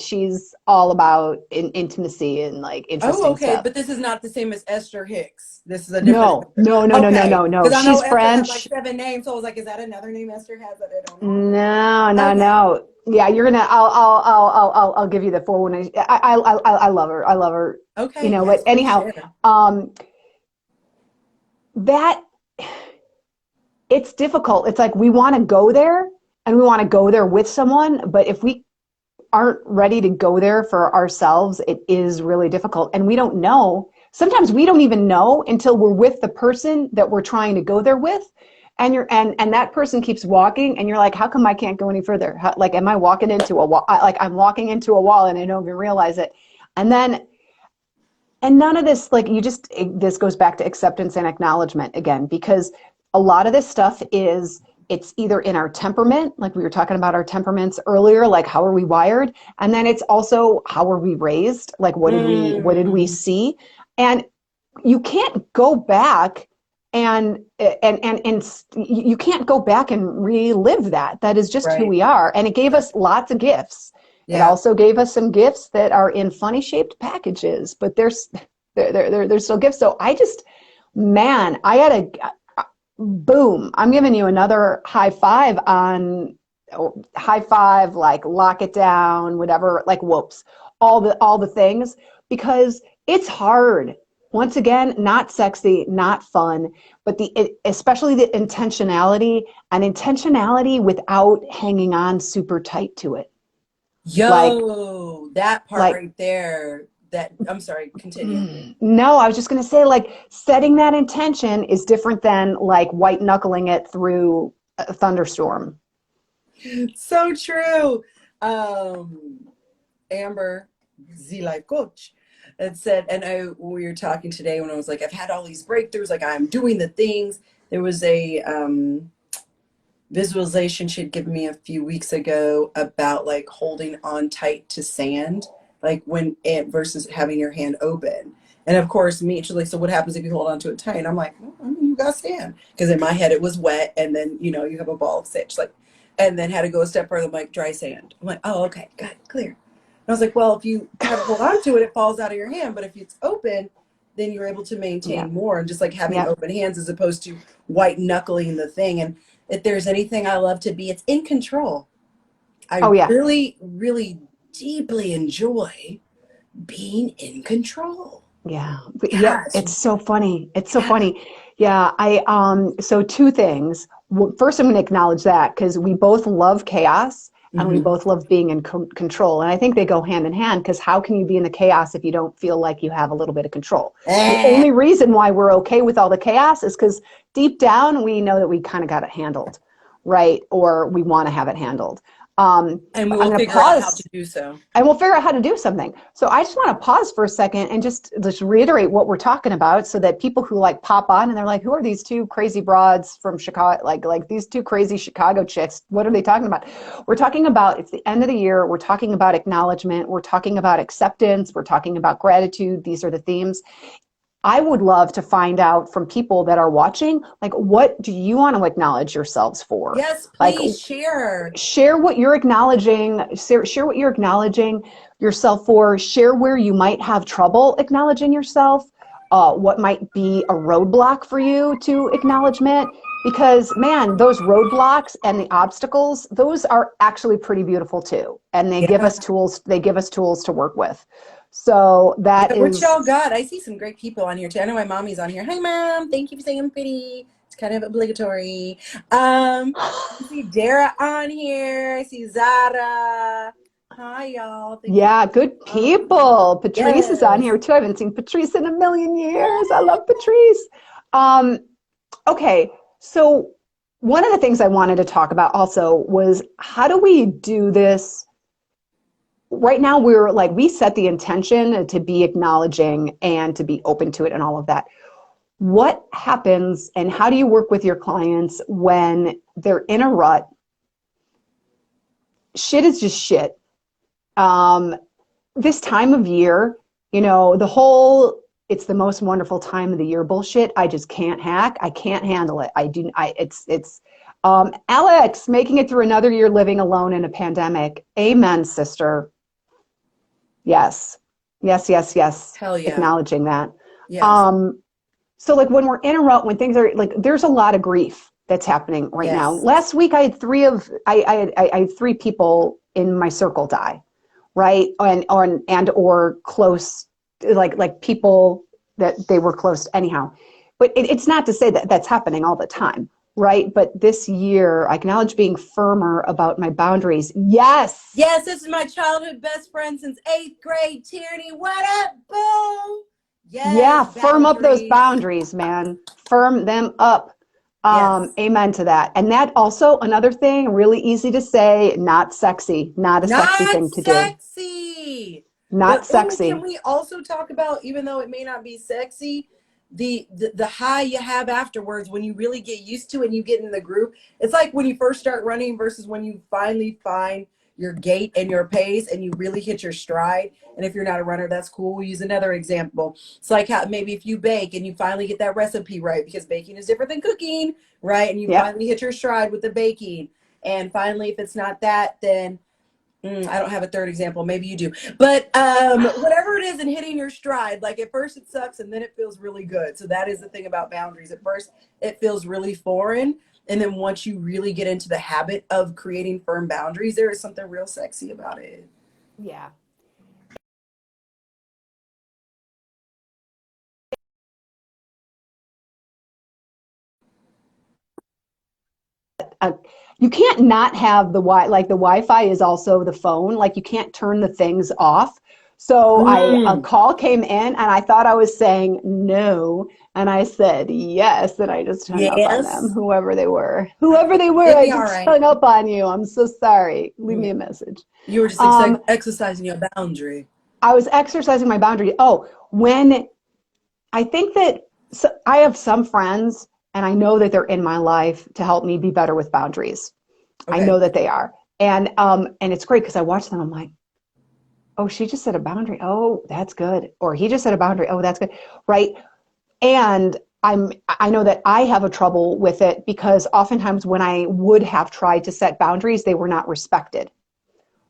about intimacy and like Oh, interesting okay. stuff. But this is not the same as Esther Hicks. This is a different No, Esther. no, no, no, no, Okay. no, no. Because I know She's Esther has like French. 7 names. So I was like, is that another name Esther has that I don't know about? No, no, Okay. no. Yeah, you're gonna. I'll give you the full one. I love her. I love her. Okay. But Yes, please anyhow, share. that it's difficult. It's like we want to go there and we want to go there with someone, but if we aren't ready to go there for ourselves, it is really difficult. And we don't know. Sometimes we don't even know until we're with the person that we're trying to go there with. And that person keeps walking and you're like, how come I can't go any further? Like, am I walking into a wall? Like I'm walking into a wall and I don't even realize it. And then, and none of this, like this goes back to acceptance and acknowledgement again, because a lot of this stuff it's either in our temperament, like we were talking about our temperaments earlier, like how are we wired? And then it's also how are we raised? Like what did we Mm, see? And you can't go back and you can't go back and relive that. That is just who right. we are. And it gave Right. us lots of gifts. It Yeah. also gave us some gifts that are in funny shaped packages, but they're still gifts. So man, I had boom, I'm giving you another high five, like lock it down, whatever, like whoops, all the things, because it's hard. Once again, not sexy, not fun, but especially the intentionality without hanging on super tight to it. Like, Yo, that part like, right there. That I'm sorry, continue. no, I was just going to say, like, setting that intention is different than like white knuckling it through a thunderstorm. So true. Um, Amber, Z Life Coach, and said, and we were talking today when I was like, I've had all these breakthroughs, like I'm doing the things. There was a visualization she'd given me a few weeks ago about like holding on tight to sand, like when it versus having your hand open. And of course, me, she's like, so what happens if you hold on to it tight? And I'm like, well, I mean, you got sand. Because in my head, it was wet. And then, you have a ball of sand. She's like, and then had to go a step further. I'm like, dry sand. I'm like, oh, okay, got it, clear. And I was like, well, if you try to hold on to it, it falls out of your hand. But if it's open, then you're able to Yeah. maintain more and just like having Yeah. open hands as opposed to white knuckling the thing. And if there's anything I love to be, it's in control. I Oh yeah. really, really deeply enjoy being in control. Yeah. Yep. Yes, It's so funny. It's so yeah. funny. Yeah. So two things. First, I'm going to acknowledge that because we both love chaos and we Mm-hmm. both love being in control. And I think they go hand in hand because how can you be in the chaos if you don't feel like you have a little bit of control? The Eh. only reason why we're okay with all the chaos is because deep down we know that we kind of got it handled, right? Or we want to have it handled. And we But I'm will going to figure out how to pause do so. and we'll figure out how to do something. So I just want to pause for a second and just reiterate what we're talking about so that people who like pop on and they're like, who are these two crazy broads from Chicago? Like these two crazy Chicago chicks. What are they talking about? We're talking about, it's the end of the year. We're talking about acknowledgement. We're talking about acceptance. We're talking about gratitude. These are the themes. I would love to find out from people that are watching, like, what do you want to acknowledge yourselves for? Yes, Like, please share. share what you're acknowledging, share what you're acknowledging yourself for, share where you might have trouble acknowledging yourself, what might be a roadblock for you to acknowledgement, because man, those roadblocks and the obstacles, those are actually pretty beautiful too, and Yeah. they give us tools to work with. So that Yeah, what is y'all got? I see some great people on here too. I know my mommy's on here. Hi, mom. Thank you for saying I'm pretty. It's kind of obligatory. I see Dara on here. I see Zara. Hi, y'all. Thank you. Yeah, good people. Patrice is on Yes. here too. I haven't seen Patrice in a million years. I love Patrice. Um, okay, so one of the things I wanted to talk about also was how do we do this? Right now, we're like, we set the intention to be acknowledging and to be open to it and all of that. What happens and how do you work with your clients when they're in a rut? Shit is just shit. Um, this time of year, the whole it's the most wonderful time of the year bullshit. I just can't hack. I can't handle it. I do. It's Alex making it through another year living alone in a pandemic. Amen, sister. Yes, yes, yes, yes. Hell yeah. Acknowledging that. Yes. Um, so like when we're in a rut, when things are like, there's a lot of grief that's happening right now. Yes. Last week, I had three people in my circle die, right? And or close, like people that they were close to anyhow. But it's not to say that that's happening all the time, right? But this year, I acknowledge being firmer about my boundaries. Yes. Yes, this is my childhood best friend since 8th grade, Tierney. What up, boo? Yeah, Yes, firm up those boundaries. boundaries, man. Firm them up. Yes. Amen to that. And that also another thing, really easy to say, not sexy, not a sexy Not thing to do. sexy. Not But oh, can sexy. we also talk about, even though it may not be sexy, the high you have afterwards when you really get used to it and you get in the group. It's like when you first start running versus when you finally find your gait and your pace and you really hit your stride. And if you're not a runner, that's cool. We'll use another example. It's like how maybe if you bake and you finally get that recipe right, because baking is different than cooking, right? And you Yep. finally hit your stride with the baking. And finally, if it's not that, then I don't have a third example. Maybe you do. But whatever it is in hitting your stride, like at first it sucks and then it feels really good. So that is the thing about boundaries. At first it feels really foreign. And then once you really get into the habit of creating firm boundaries, there is something real sexy about it. Yeah. uh, you can't not have the like the Wi-Fi is also the phone. Like you can't turn the things off. So a Mm, call came in and I thought I was saying no, and I said yes, and I just hung up on them. yes. Whoever they were, It'd I be all just right. hung up on you. I'm so sorry. Leave me Yeah. a message. You were just Um, exercising your boundary. I was exercising my boundary. Oh, when I think that so I have some friends, and I know that they're in my life to help me be better with boundaries. I Okay. know that they are. And it's great because I watch them. I'm like, oh, she just set a boundary. Oh, that's good. Or he just set a boundary. Oh, that's good. Right. And I know that I have a trouble with it because oftentimes when I would have tried to set boundaries, they were not respected.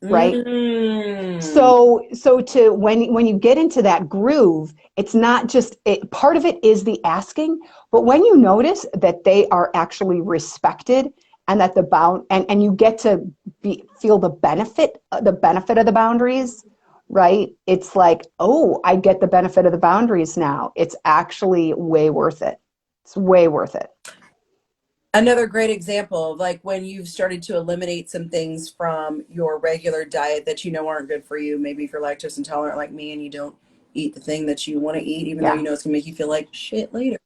Right. Mm, So to when you get into that groove, it's not just part of it is the asking, but when you notice that they are actually respected and that and you get to feel the benefit of the boundaries, right? It's like, oh, I get the benefit of the boundaries now. It's actually way worth it. It's way worth it. Another great example of like when you've started to eliminate some things from your regular diet that you know aren't good for you. Maybe if you're lactose intolerant like me and you don't eat the thing that you want to eat, even though Yeah. you know it's gonna make you feel like shit later.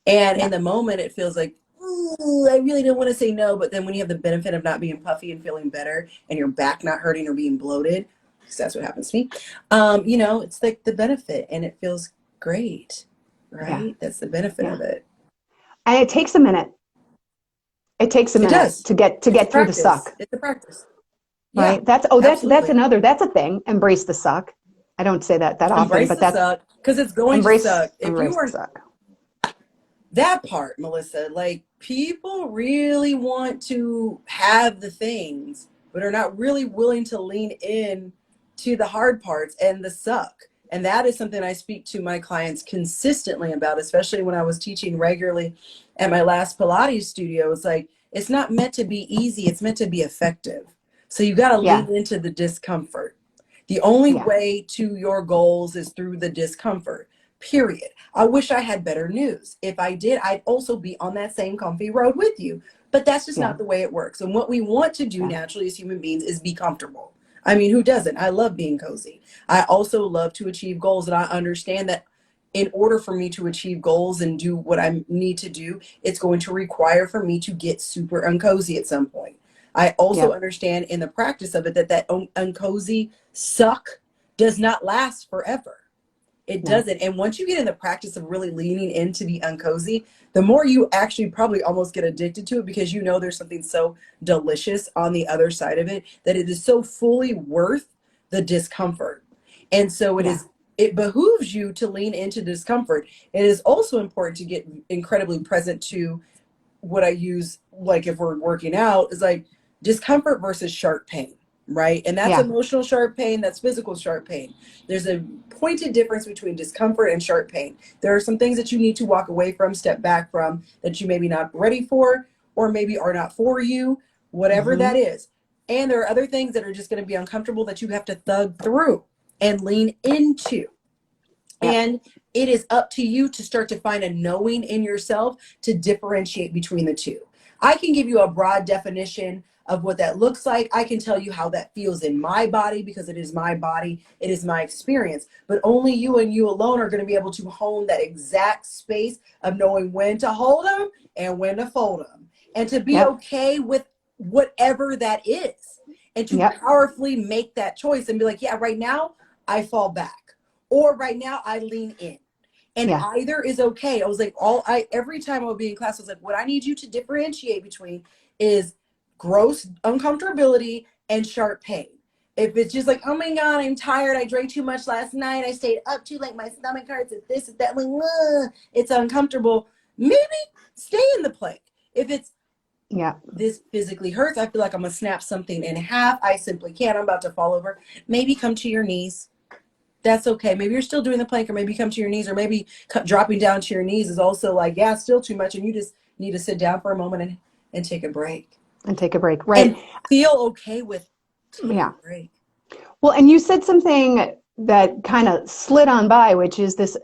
And in Yeah. the moment, it feels like, ooh, I really don't want to say no. But then when you have the benefit of not being puffy and feeling better and your back not hurting or being bloated, because that's what happens to me, it's like the benefit and it feels great, Yeah. right? That's the benefit Yeah. of it. And it takes a minute. It takes a It minute does. to get It's a through the practice. suck. It's a practice. Yeah, Right? That's absolutely. another that's a thing. Embrace the suck. I don't say that often, Embrace but the that's suck because it's going to embrace suck. If you embrace the are suck. that part, Melissa, like people really want to have the things, but are not really willing to lean in to the hard parts and the suck. And that is something I speak to my clients consistently about, especially when I was teaching regularly at my last Pilates studio. It's like, it's not meant to be easy, it's meant to be effective. So you got to Yeah. lean into the discomfort. The only Yeah. way to your goals is through the discomfort. period. I wish I had better news. If I did, I'd also be on that same comfy road with you. But that's just Yeah. not the way it works. And what we want to do Yeah. naturally as human beings is be comfortable. I mean, who doesn't? I love being cozy. I also love to achieve goals, and I understand that in order for me to achieve goals and do what I need to do, it's going to require for me to get super uncozy at some point. I also Yeah. understand in the practice of it that uncozy suck does not last forever. It No. doesn't. And once you get in the practice of really leaning into the uncozy, the more you actually probably almost get addicted to it, because you know there's something so delicious on the other side of it that it is so fully worth the discomfort. And so Yeah. it behooves you to lean into discomfort. It is also important to get incredibly present to what I use, like if we're working out, is like discomfort versus sharp pain, right? And that's Yeah. emotional sharp pain, that's physical sharp pain. There's a pointed difference between discomfort and sharp pain. There are some things that you need to walk away from, step back from, that you maybe not ready for, or maybe are not for you, whatever Mm-hmm. that is. And there are other things that are just going to be uncomfortable that you have to thug through and lean into. Yep. And it is up to you to start to find a knowing in yourself to differentiate between the two. I can give you a broad definition of what that looks like. I can tell you how that feels in my body because it is my body, it is my experience. But only you and you alone are going to be able to hone that exact space of knowing when to hold them and when to fold them, and to be Yep. okay with whatever that is, and to Yep. powerfully make that choice and be like, yeah, right now I fall back, or right now I lean in. And Yeah. either is okay. I was like, every time I would be in class, I was like, what I need you to differentiate between is gross uncomfortability and sharp pain. If it's just like, oh my God, I'm tired, I drank too much last night, I stayed up too late, my stomach hurts, it's this, it's that, like, it's uncomfortable, maybe stay in the plank. If it's, Yeah. this physically hurts, I feel like I'm gonna snap something in half, I simply can't, I'm about to fall over, maybe come to your knees. That's okay. Maybe you're still doing the plank, or maybe come to your knees, or maybe dropping down to your knees is also like, yeah, still too much. And you just need to sit down for a moment and take a break And take a break. Right. and feel okay with taking Yeah. a break. Well, and you said something that kind of slid on by, which is this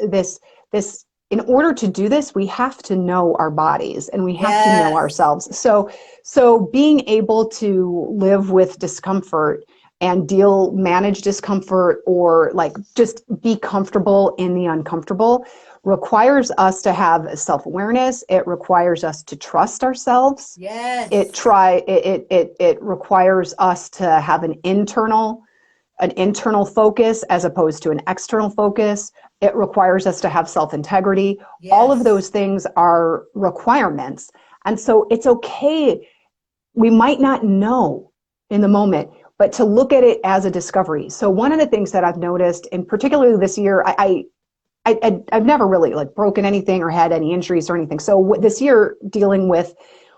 in order to do this, we have to know our bodies and we have to know Yes. ourselves. So being able to live with discomfort and manage discomfort, or like just be comfortable in the uncomfortable, requires us to have self-awareness. It requires us to trust ourselves. Yes. It requires us to have an internal focus as opposed to an external focus. It requires us to have self-integrity. All of Yes. those things are requirements. And so it's okay. We might not know in the moment, but to look at it as a discovery. So one of the things that I've noticed, and particularly this year, I've never really like broken anything or had any injuries or anything. So this year, dealing with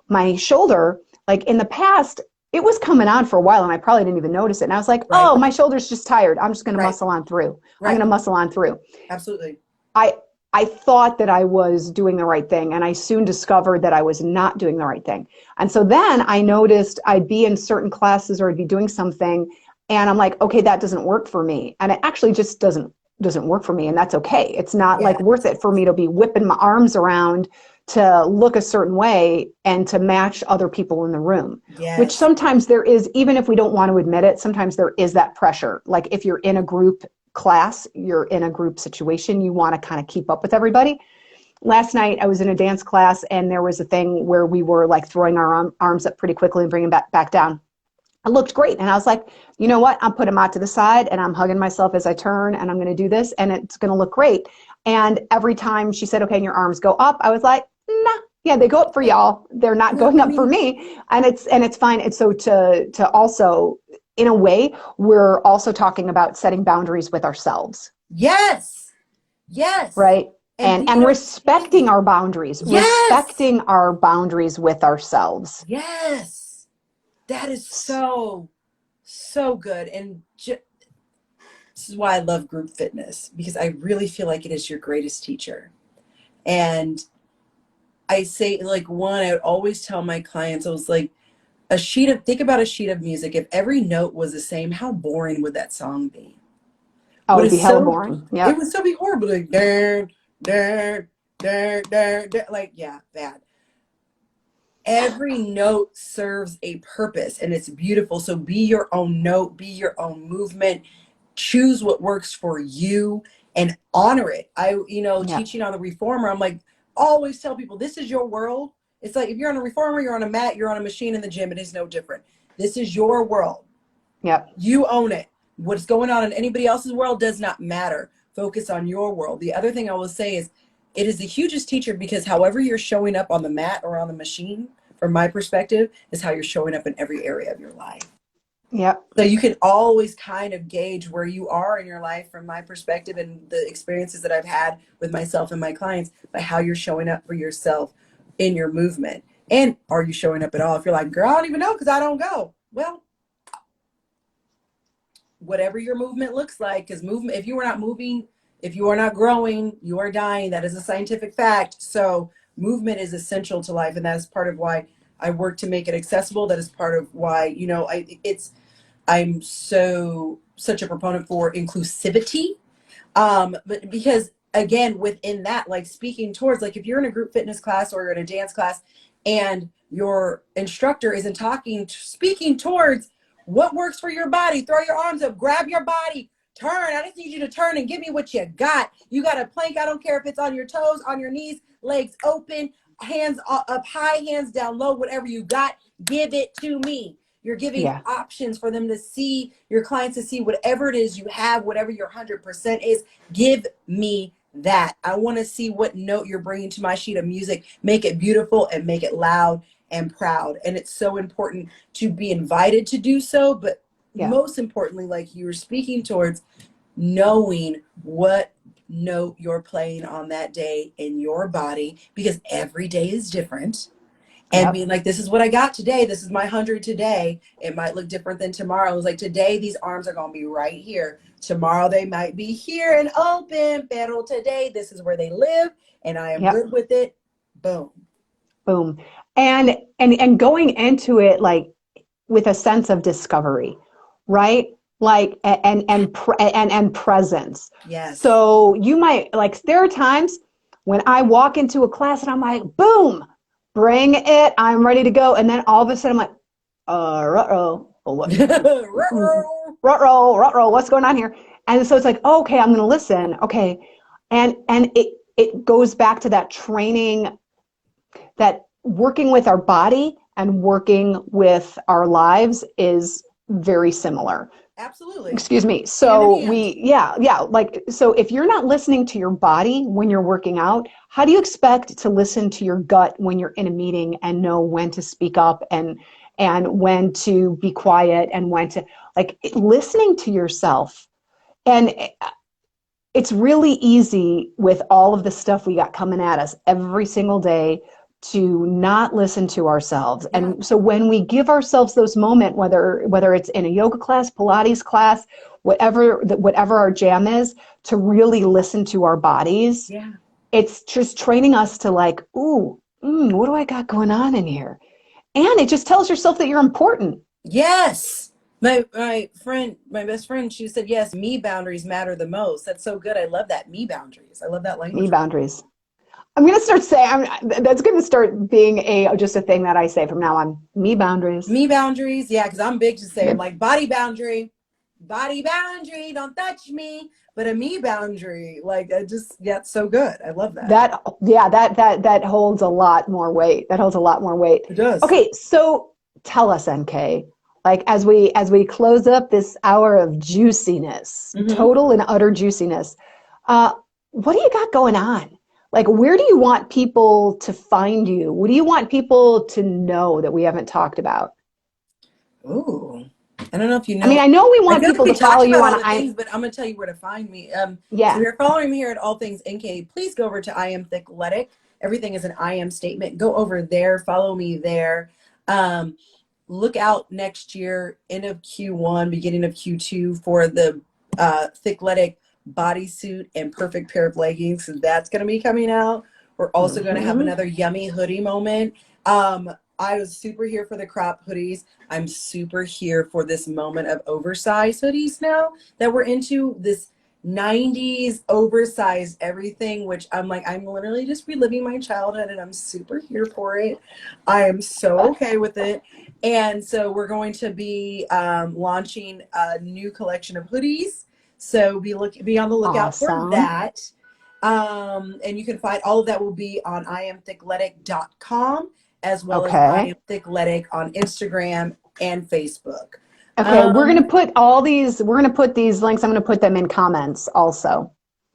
my shoulder, like in the past, it was coming on for a while and I probably didn't even notice it. And I was like, Right. oh, my shoulder's just tired. I'm just going to Right. muscle on through. I'm going Right. to muscle on through. Absolutely. I, I thought that I was doing the right thing, and I soon discovered that I was not doing the right thing. And so then I noticed I'd be in certain classes or I'd be doing something and I'm like, okay, that doesn't work for me. And it actually just doesn't work for me, and that's okay. It's not like Yeah. worth it for me to be whipping my arms around to look a certain way and to match other people in the room, which Yes. sometimes there is, even if we don't want to admit it, sometimes there is that pressure. Like if you're in a group class, you're in a group situation, you want to kind of keep up with everybody. Last night I was in a dance class and there was a thing where we were like throwing our arms up pretty quickly and bringing back down. It looked great. And I was like, you know what? I'm putting them out to the side and I'm hugging myself as I turn and I'm going to do this and it's going to look great. And every time she said, okay, and your arms go up, I was like, nah, yeah, they go up for y'all. They're not Yeah. going I up for mean, me. And it's fine. And so to also, in a way, we're also talking about setting boundaries with ourselves, yes. Yes. right? And And being respecting okay. our boundaries, Yes. respecting our boundaries with ourselves. Yes. That is so, so good. And this is why I love group fitness, because I really feel like it is your greatest teacher. And I say, like, one, I would always tell my clients, I was like, think about a sheet of music. If every note was the same, how boring would that song be? Oh, What it'd be is hella so, boring. it Yep. would still be horrible. Like, there, there, there, like, yeah, bad. Every note serves a purpose and it's beautiful. So be your own note, be your own movement, choose what works for you and honor it. Yep. Teaching on the reformer, I'm like, always tell people this is your world. It's like if you're on a reformer, you're on a mat, you're on a machine in the gym, it is no different. This is your world. Yep. You own it. What's going on in anybody else's world does not matter. Focus on your world. The other thing I will say is it is the hugest teacher because however you're showing up on the mat or on the machine, from my perspective, is how you're showing up in every area of your life. Yep. So you can always kind of gauge where you are in your life from my perspective and the experiences that I've had with myself and my clients by how you're showing up for yourself in your movement. And are you showing up at all? If you're like, girl, I don't even know because I don't go. Well, whatever your movement looks like, because movement, if you are not moving, if you are not growing, you are dying. That is a scientific fact. So movement is essential to life. And that is part of why I work to make it accessible. That is part of why, I'm such a proponent for inclusivity. But because again, within that, like speaking towards, like if you're in a group fitness class or you're in a dance class and your instructor isn't speaking towards what works for your body, throw your arms up, grab your body, turn. I just need you to turn and give me what you got. You got a plank. I don't care if it's on your toes, on your knees, legs open, hands up high, hands down low, whatever you got, give it to me. You're giving Yeah. options for them to see, your clients to see whatever it is you have, whatever your 100% is. Give me that. I want to see what note you're bringing to my sheet of music. Make it beautiful and make it loud and proud. And it's so important to be invited to do so. But Yeah. most importantly, like you were speaking towards, knowing what note you're playing on that day in your body, because every day is different, and Yep. being like, this is what I got today. This is my 100 today. It might look different than tomorrow. It was like, today, these arms are going to be right here. Tomorrow, they might be here and open. Pero today, this is where they live. And I am Yep. good with it. Boom. Boom. And going into it like with a sense of discovery, right? Like and presence. Yes. So you might like there are times when I walk into a class and I'm like, boom, bring it, I'm ready to go. And then all of a sudden I'm like, uh-oh, what ruh-roh, what's going on here? And so it's like, oh, okay, I'm gonna listen. Okay. And it goes back to that training, that working with our body and working with our lives is very similar. Absolutely. Excuse me. Hand in So hand. like, so if you're not listening to your body when you're working out, how do you expect to listen to your gut when you're in a meeting and know when to speak up and when to be quiet and when to, like, listening to yourself? And it's really easy with all of the stuff we got coming at us every single day to not listen to ourselves. Yeah. And so when we give ourselves those moments, whether it's in a yoga class, Pilates class, whatever our jam is, to really listen to our bodies, Yeah. it's just training us to like, ooh, what do I got going on in here? And it just tells yourself that you're important. Yes. My best friend, she said, yes, me boundaries matter the most. That's so good. I love that. Me boundaries. I love that Me language. boundaries. I'm gonna start saying that's gonna start being a just a thing that I say from now on. Me boundaries. Me boundaries. Yeah, because I'm big to say Yep. like body boundary, don't touch me. But a me boundary, like I just, yeah, it's so good. I love that. That holds a lot more weight. That holds a lot more weight. It does. Okay, so tell us, MK, like as we close up this hour of juiciness, Hmm. total and utter juiciness, uh, what do you got going on? Like, where do you want people to find you? What do you want people to know that we haven't talked about? Ooh. I don't know if you I mean, know. I know we I want feel like people we to follow talked you about on all the I things, but I'm gonna tell you where to find me. So yeah, you're following me here at All Things NK. Please go over to I Am Thickletic. Everything is an I am statement. Go over there, follow me there. Um, Look out next year, end of Q1, beginning of Q2 for the Thickletic bodysuit and perfect pair of leggings. So that's gonna be coming out. We're also gonna have mm-hmm. another yummy hoodie moment. I was super here for the crop hoodies. I'm super here for this moment of oversized hoodies now that we're into this. 90s oversized everything, which I'm like, I'm literally just reliving my childhood and I'm super here for it. I am so okay with it. And so we're going to be launching a new collection of hoodies. So be on the lookout for Awesome. that. And you can find all of that will be on iamthickletic.com as well as I Okay. am Thickletic on Instagram and Facebook. Okay, Um, we're gonna put these links, I'm gonna put them in comments also.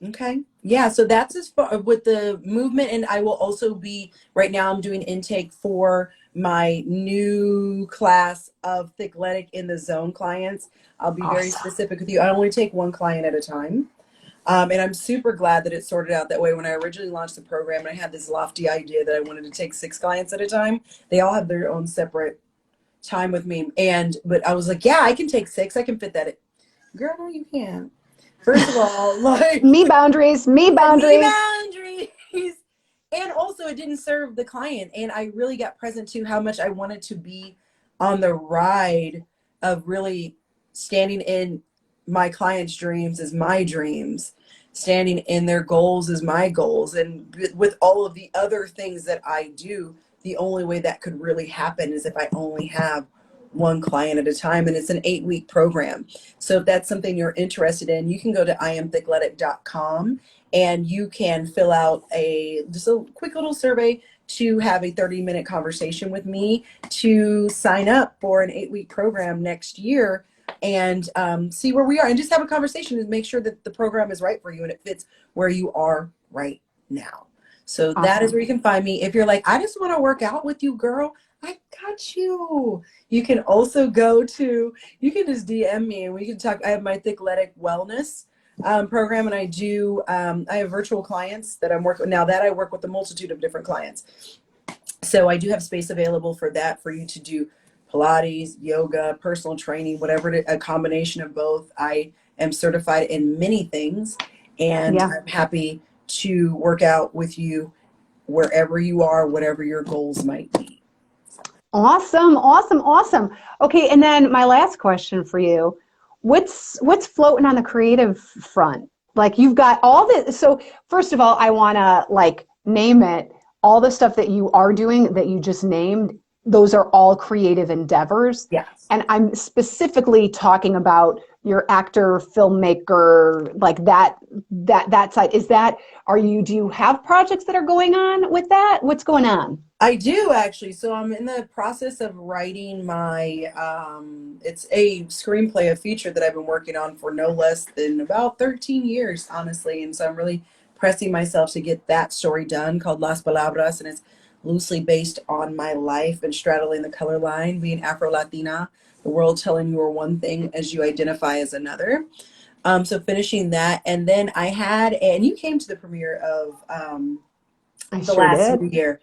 Okay. Yeah. So that's as far with the movement. And I will also be right now, I'm doing intake for my new class of Thickletic in the Zone clients. I'll be very Awesome. specific with you. I only take one client at a time. And I'm super glad that it sorted out that way. When I originally launched the program, and I had this lofty idea that I wanted to take 6 clients at a time, they all have their own separate time with me. But I was like, yeah, I can take 6. I can fit that. Girl, no, you can't. First of all, like, Me boundaries, me me boundaries. boundaries. And also, it didn't serve the client. And I really got present to how much I wanted to be on the ride of really standing in my clients' dreams as my dreams, standing in their goals as my goals. And with all of the other things that I do, the only way that could really happen is if I only have one client at a time. And it's an 8-week program. So if that's something you're interested in, you can go to iamthickletic.com and you can fill out just a quick little survey to have a 30-minute conversation with me to sign up for an 8-week program next year and see where we are and just have a conversation and make sure that the program is right for you and it fits where you are right now. So that is Awesome. where you can find me. If you're like, I just want to work out with you, girl, I got you. You can also you can just DM me and we can talk. I have my Thickletic Wellness program, and I have virtual clients that I'm working with now. That I work with a multitude of different clients, so I do have space available for that for you to do Pilates, yoga, personal training, a combination of both. I am certified in many things, and Yeah. I'm happy to work out with you wherever you are, whatever your goals might be. Awesome, awesome, awesome. Okay, and then my last question for you. What's floating on the creative front? Like you've got all this. So first of all, I want to like name it. All the stuff that you are doing that you just named, those are all creative endeavors. Yes. And I'm specifically talking about your actor, filmmaker, like that side. Do you have projects that are going on with that? What's going on? I do actually. So I'm in the process of writing it's a screenplay, a feature that I've been working on for no less than about 13 years, honestly. And so I'm really pressing myself to get that story done called Las Palabras. And it's loosely based on my life and straddling the color line, being Afro-Latina, the world telling you are one thing as you identify as another. So finishing that. And then and you came to the premiere of, I the sure last did. new year.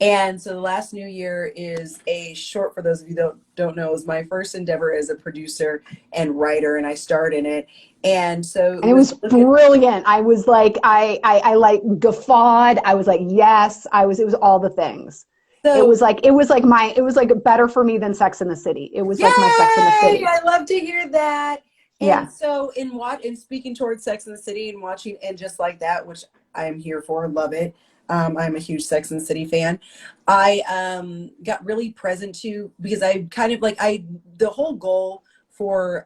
And so the last new year is a short, for those of you that don't know, is my first endeavor as a producer and writer, and I starred in it. And so it And it was was brilliant. I was like, I like guffawed. I was like, yes. It was all the things. so It was like better for me than Sex in the City. It was yay! like my Sex in the City. I love to hear that. And Yeah. so in speaking towards Sex in the City and watching and just like that, which I am here for, love it. I'm a huge Sex and the City fan. I got really present to because I kind of like I the whole goal for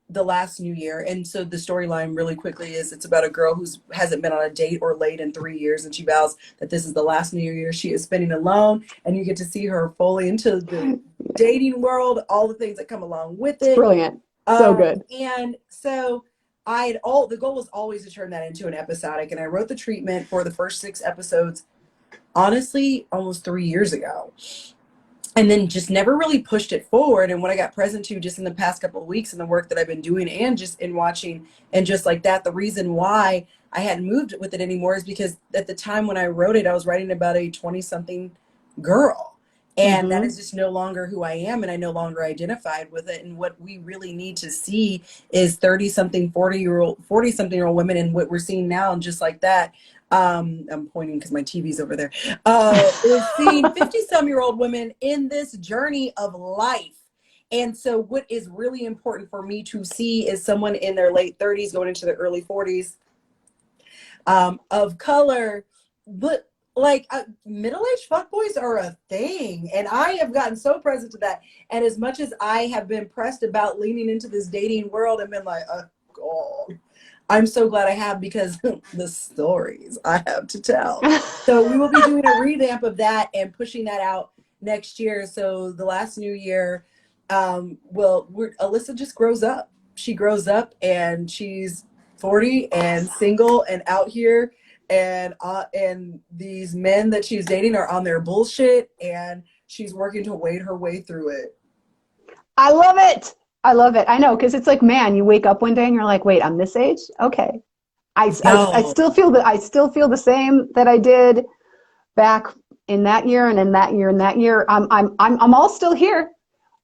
the last new year. And so the storyline really quickly is it's about a girl who hasn't been on a date or late in 3 years, and she vows that this is the last new year she is spending alone, and you get to see her fully into the dating world, all the things that come along with It's it. brilliant. So good. And so the goal was always to turn that into an episodic, and I wrote the treatment for the first 6 episodes honestly almost 3 years ago, and then just never really pushed it forward. And what I got present to just in the past couple of weeks and the work that I've been doing and just in watching and just like that, the reason why I hadn't moved with it anymore is because at the time when I wrote it, I was writing about a 20 something girl. And that Mm-hmm. is just no longer who I am. And I no longer identified with it. And what we really need to see is 30 something, 40 something year old women. And what we're seeing now, and just like that, I'm pointing because my TV's over there. Is seeing 50 some year old women in this journey of life And so what is really important for me to see is someone in their late 30s going into their early 40s, of color, but like middle-aged fuckboys are a thing, and I have gotten so present to that. And as much as I have been pressed about leaning into this dating world and been like, oh god, I'm so glad I have, because the stories I have to tell. So we will be doing a revamp of that and pushing that out next year. So the last new year, Alyssa just grows up. She grows up and she's 40 and single and out here, and these men that she's dating are on their bullshit, and she's working to wade her way through it. I love it. I love it. I know, because it's like, man, you wake up one day and you're like, wait, I'm this age? Okay. I Yo, still feel that I still feel the same that I did back in that year and in that year and that year. I'm all still here.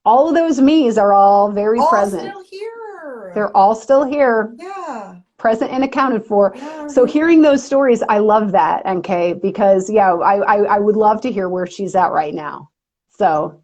All of those me's are all very all present. still here. They're all still here, Yeah. present and accounted for. Yeah. So hearing those stories, I love that, NK, because yeah, I would love to hear where she's at right now. So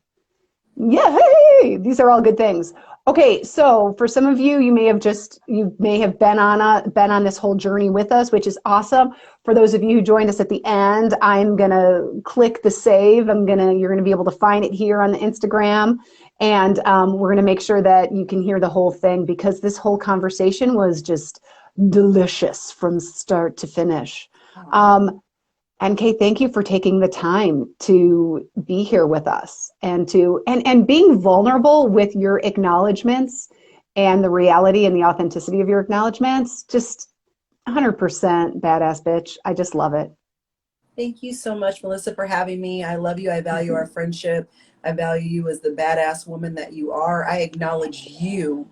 yeah, hey, these are all good things. Okay, so for some of you, you may have been on this whole journey with us, which is awesome. For those of you who joined us at the end, I'm gonna click the save. You're gonna be able to find it here on the Instagram, and we're gonna make sure that you can hear the whole thing, because this whole conversation was just delicious from start to finish. And Kate, thank you for taking the time to be here with us, and being vulnerable with your acknowledgments and the reality and the authenticity of your acknowledgments. Just 100% badass bitch. I just love it. Thank you so much, Melissa, for having me. I love you. I value our friendship. I value you as the badass woman that you are. I acknowledge you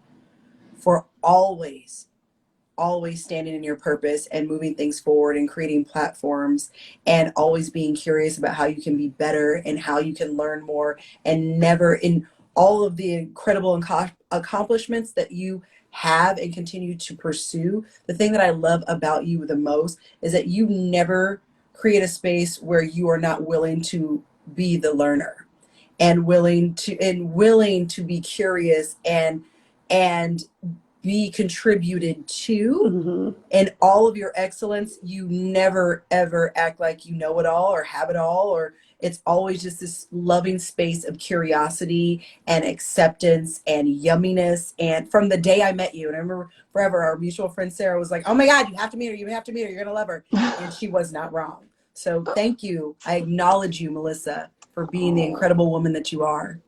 for always standing in your purpose and moving things forward and creating platforms, and always being curious about how you can be better and how you can learn more, and never, in all of the incredible accomplishments that you have and continue to pursue, the thing that I love about you the most is that you never create a space where you are not willing to be the learner, and willing to be curious, and be contributed to. Mm-hmm. And all of your excellence, you never ever act like you know it all or have it all, or it's always just this loving space of curiosity and acceptance and yumminess. And from the day I met you, and I remember forever, our mutual friend Sarah was like, oh my god, you have to meet her, you're gonna love her. And she was not wrong. So thank you. I acknowledge you, Melissa, for being the Oh, incredible woman that you are.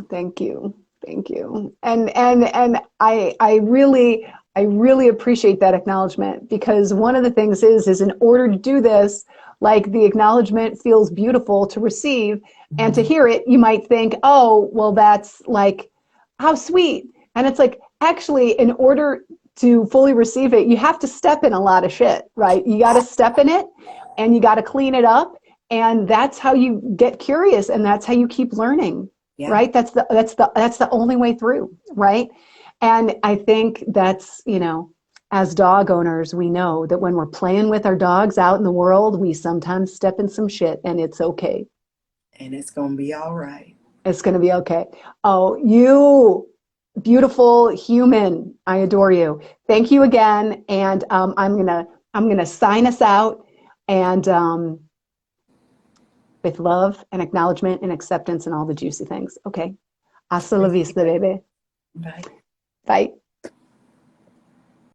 thank you. Thank you. And I really appreciate that acknowledgement, because one of the things is in order to do this, like, the acknowledgement feels beautiful to receive, and to hear it, you might think, oh, well, that's like, how sweet. And it's like, actually, in order to fully receive it, you have to step in a lot of shit, right? You got to step in it, and you got to clean it up. And that's how you get curious, and that's how you keep learning, Yeah. right? That's the only way through, right? And I think that's, as dog owners, we know that when we're playing with our dogs out in the world, we sometimes step in some shit, and it's okay. And it's gonna be all right. It's going to be okay. Oh, you beautiful human. I adore you. Thank you again. And I'm gonna sign us out, and with love and acknowledgement and acceptance and all the juicy things. Okay. Hasta la vista, baby. Bye. Bye.